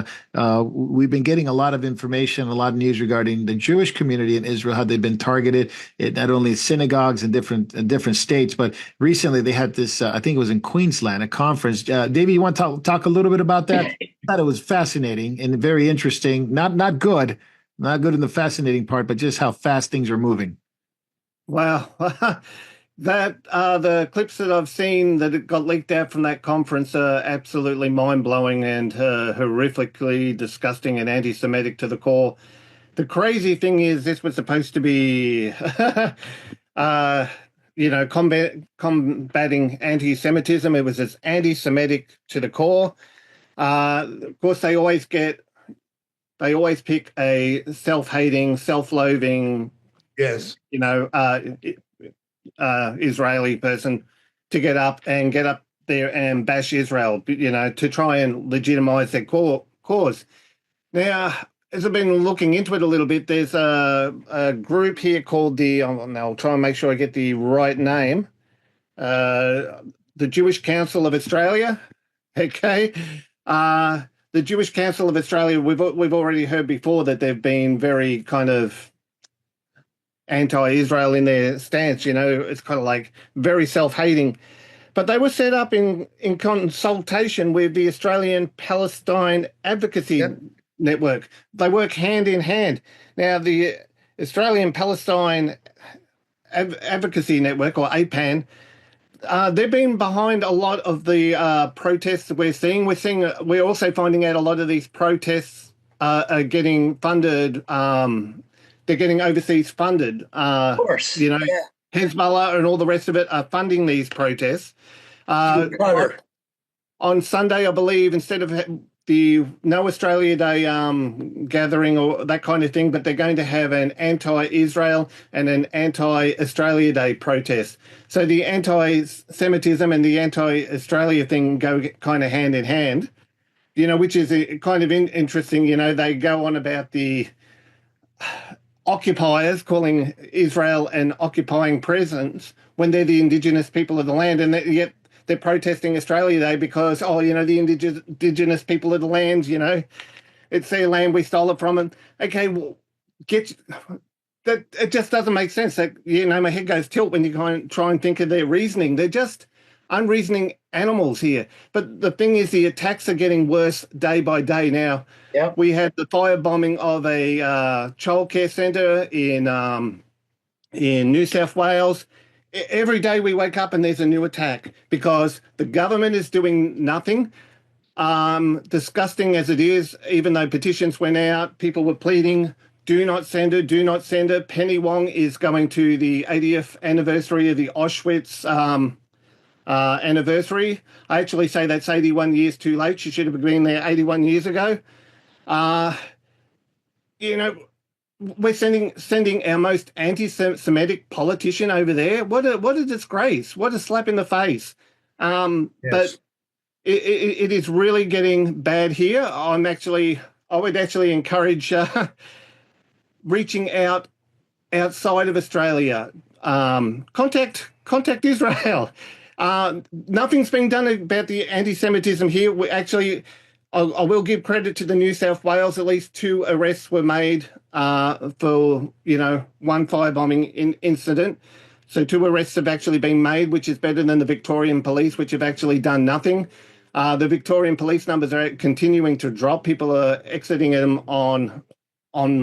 we've been getting a lot of information, a lot of news regarding the Jewish community in Israel, how they've been targeted at not only synagogues in different states, but recently they had this, I think it was in Queensland, a conference. Davey, you want to talk a little bit about that? I thought it was fascinating and very interesting. Not good in the fascinating part, but just how fast things are moving. Wow. That the clips that I've seen that got leaked out from that conference are absolutely mind-blowing and horrifically disgusting and anti-Semitic to the core. The crazy thing is this was supposed to be, combating anti-Semitism. It was as anti-Semitic to the core. Of course, they always pick a self-hating, self-loathing, Israeli person to get up there and bash Israel, to try and legitimize their cause. Now, as I've been looking into it a little bit, there's a group here called I'll try and make sure I get the right name, the Jewish Council of Australia. Okay. The Jewish Council of Australia, we've already heard before that they've been very kind of anti-Israel in their stance, it's kind of like very self-hating. But they were set up in consultation with the Australian Palestine Advocacy Network. They work hand in hand. Now, the Australian Palestine Advocacy Network, or APAN, they've been behind a lot of the protests that we're seeing. We're also finding out a lot of these protests are getting funded. They're getting overseas funded. Of course. Hezbollah and all the rest of it are funding these protests. On Sunday, I believe, instead of the No Australia Day gathering or that kind of thing, but they're going to have an anti-Israel and an anti-Australia Day protest. So the anti-Semitism and the anti-Australia thing go kind of hand in hand, which is kind of interesting. They go on about the occupiers calling Israel an occupying presence when they're the indigenous people of the land, and yet they're protesting Australia Day because, the indigenous people of the land, it's their land, we stole it from them. Okay, well, that it just doesn't make sense. That my head goes tilt when you try and think of their reasoning. They're just unreasoning animals here. But the thing is, the attacks are getting worse day by day now. Yeah. We had the firebombing of a childcare centre in New South Wales. Every day we wake up and there's a new attack because the government is doing nothing. Disgusting as it is, even though petitions went out, people were pleading, do not send her, do not send her. Penny Wong is going to the 80th anniversary of the Auschwitz anniversary. I actually say that's 81 years too late. She should have been there 81 years ago. We're sending our most anti-Semitic politician over there. What a disgrace! What a slap in the face! Yes. But it is really getting bad here. I would actually encourage reaching out outside of Australia. Contact Israel. Nothing's been done about the anti-Semitism here. We actually. I will give credit to the New South Wales. At least 2 arrests were made for, one firebombing incident. So 2 arrests have actually been made, which is better than the Victorian police, which have actually done nothing. The Victorian police numbers are continuing to drop. People are exiting them en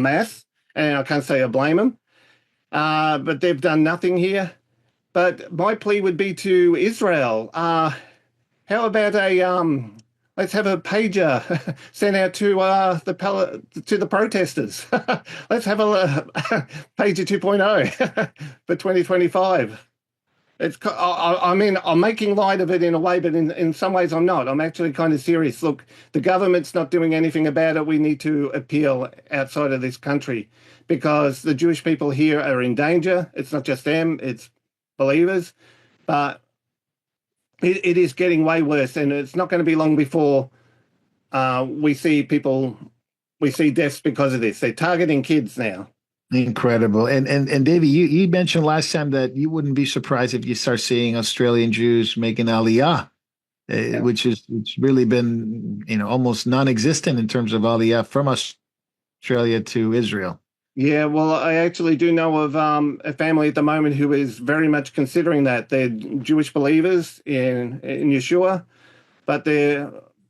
masse, and I can't say I blame them. But they've done nothing here. But my plea would be to Israel. How about let's have a pager sent out to the protesters. Let's have a pager 2.0 for 2025. I'm making light of it in a way, but in some ways I'm not. I'm actually kind of serious. Look, the government's not doing anything about it. We need to appeal outside of this country because the Jewish people here are in danger. It's not just them, it's believers. But it is getting way worse, and it's not going to be long before we see deaths because of this. They're targeting kids now. Incredible. And Davey, you mentioned last time that you wouldn't be surprised if you start seeing Australian Jews making Aliyah, which is it's really been almost non-existent in terms of Aliyah from Australia to Israel. Yeah, well, I actually do know of a family at the moment who is very much considering that. They're Jewish believers in Yeshua, but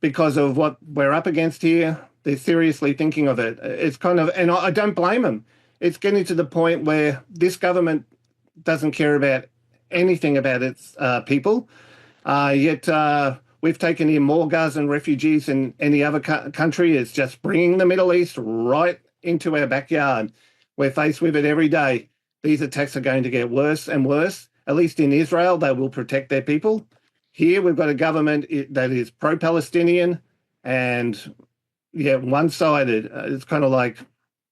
because of what we're up against here, they're seriously thinking of it. It's kind of, and I don't blame them. It's getting to the point where this government doesn't care about anything about its people, yet we've taken in more Gazan refugees than any other country. It's just bringing the Middle East right into our backyard. We're faced with it every day. These attacks are going to get worse and worse. At least in Israel, they will protect their people. Here, we've got a government that is pro-Palestinian and, one-sided. It's kind of like...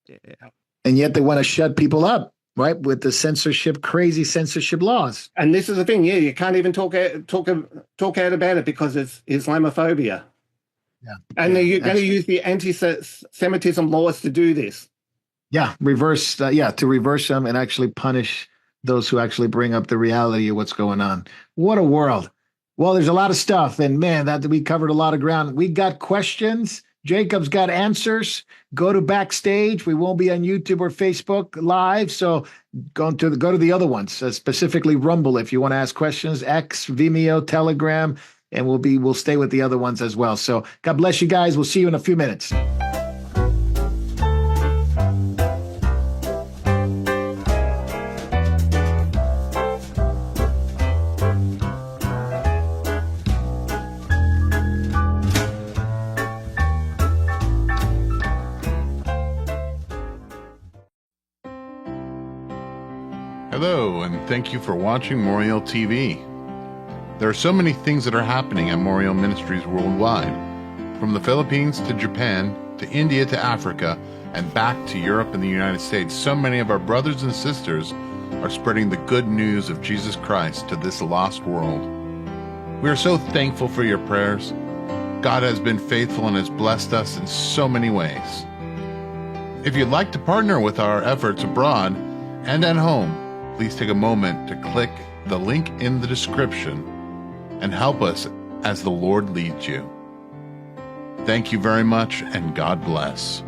Yeah. And yet they want to shut people up, right, with the crazy censorship laws. And this is the thing, you can't even talk out about it because it's Islamophobia. Yeah. And you're going to use the anti-Semitism laws to do this. Yeah, to reverse them and actually punish those who actually bring up the reality of what's going on. What a world. Well, there's a lot of stuff, and man, that we covered a lot of ground. We got questions. Jacob's got answers. Go to Backstage. We won't be on YouTube or Facebook Live, so go to the other ones, specifically Rumble if you want to ask questions, X, Vimeo, Telegram, and we'll stay with the other ones as well. So God bless you guys. We'll see you in a few minutes. Hello, and thank you for watching Moriel TV. There are so many things that are happening at Moriel Ministries worldwide. from the Philippines to Japan to India to Africa and back to Europe and the United States. So many of our brothers and sisters are spreading the good news of Jesus Christ to this lost world. We are so thankful for your prayers. God has been faithful and has blessed us in so many ways. If you'd like to partner with our efforts abroad and at home, please take a moment to click the link in the description and help us as the Lord leads you. Thank you very much, and God bless.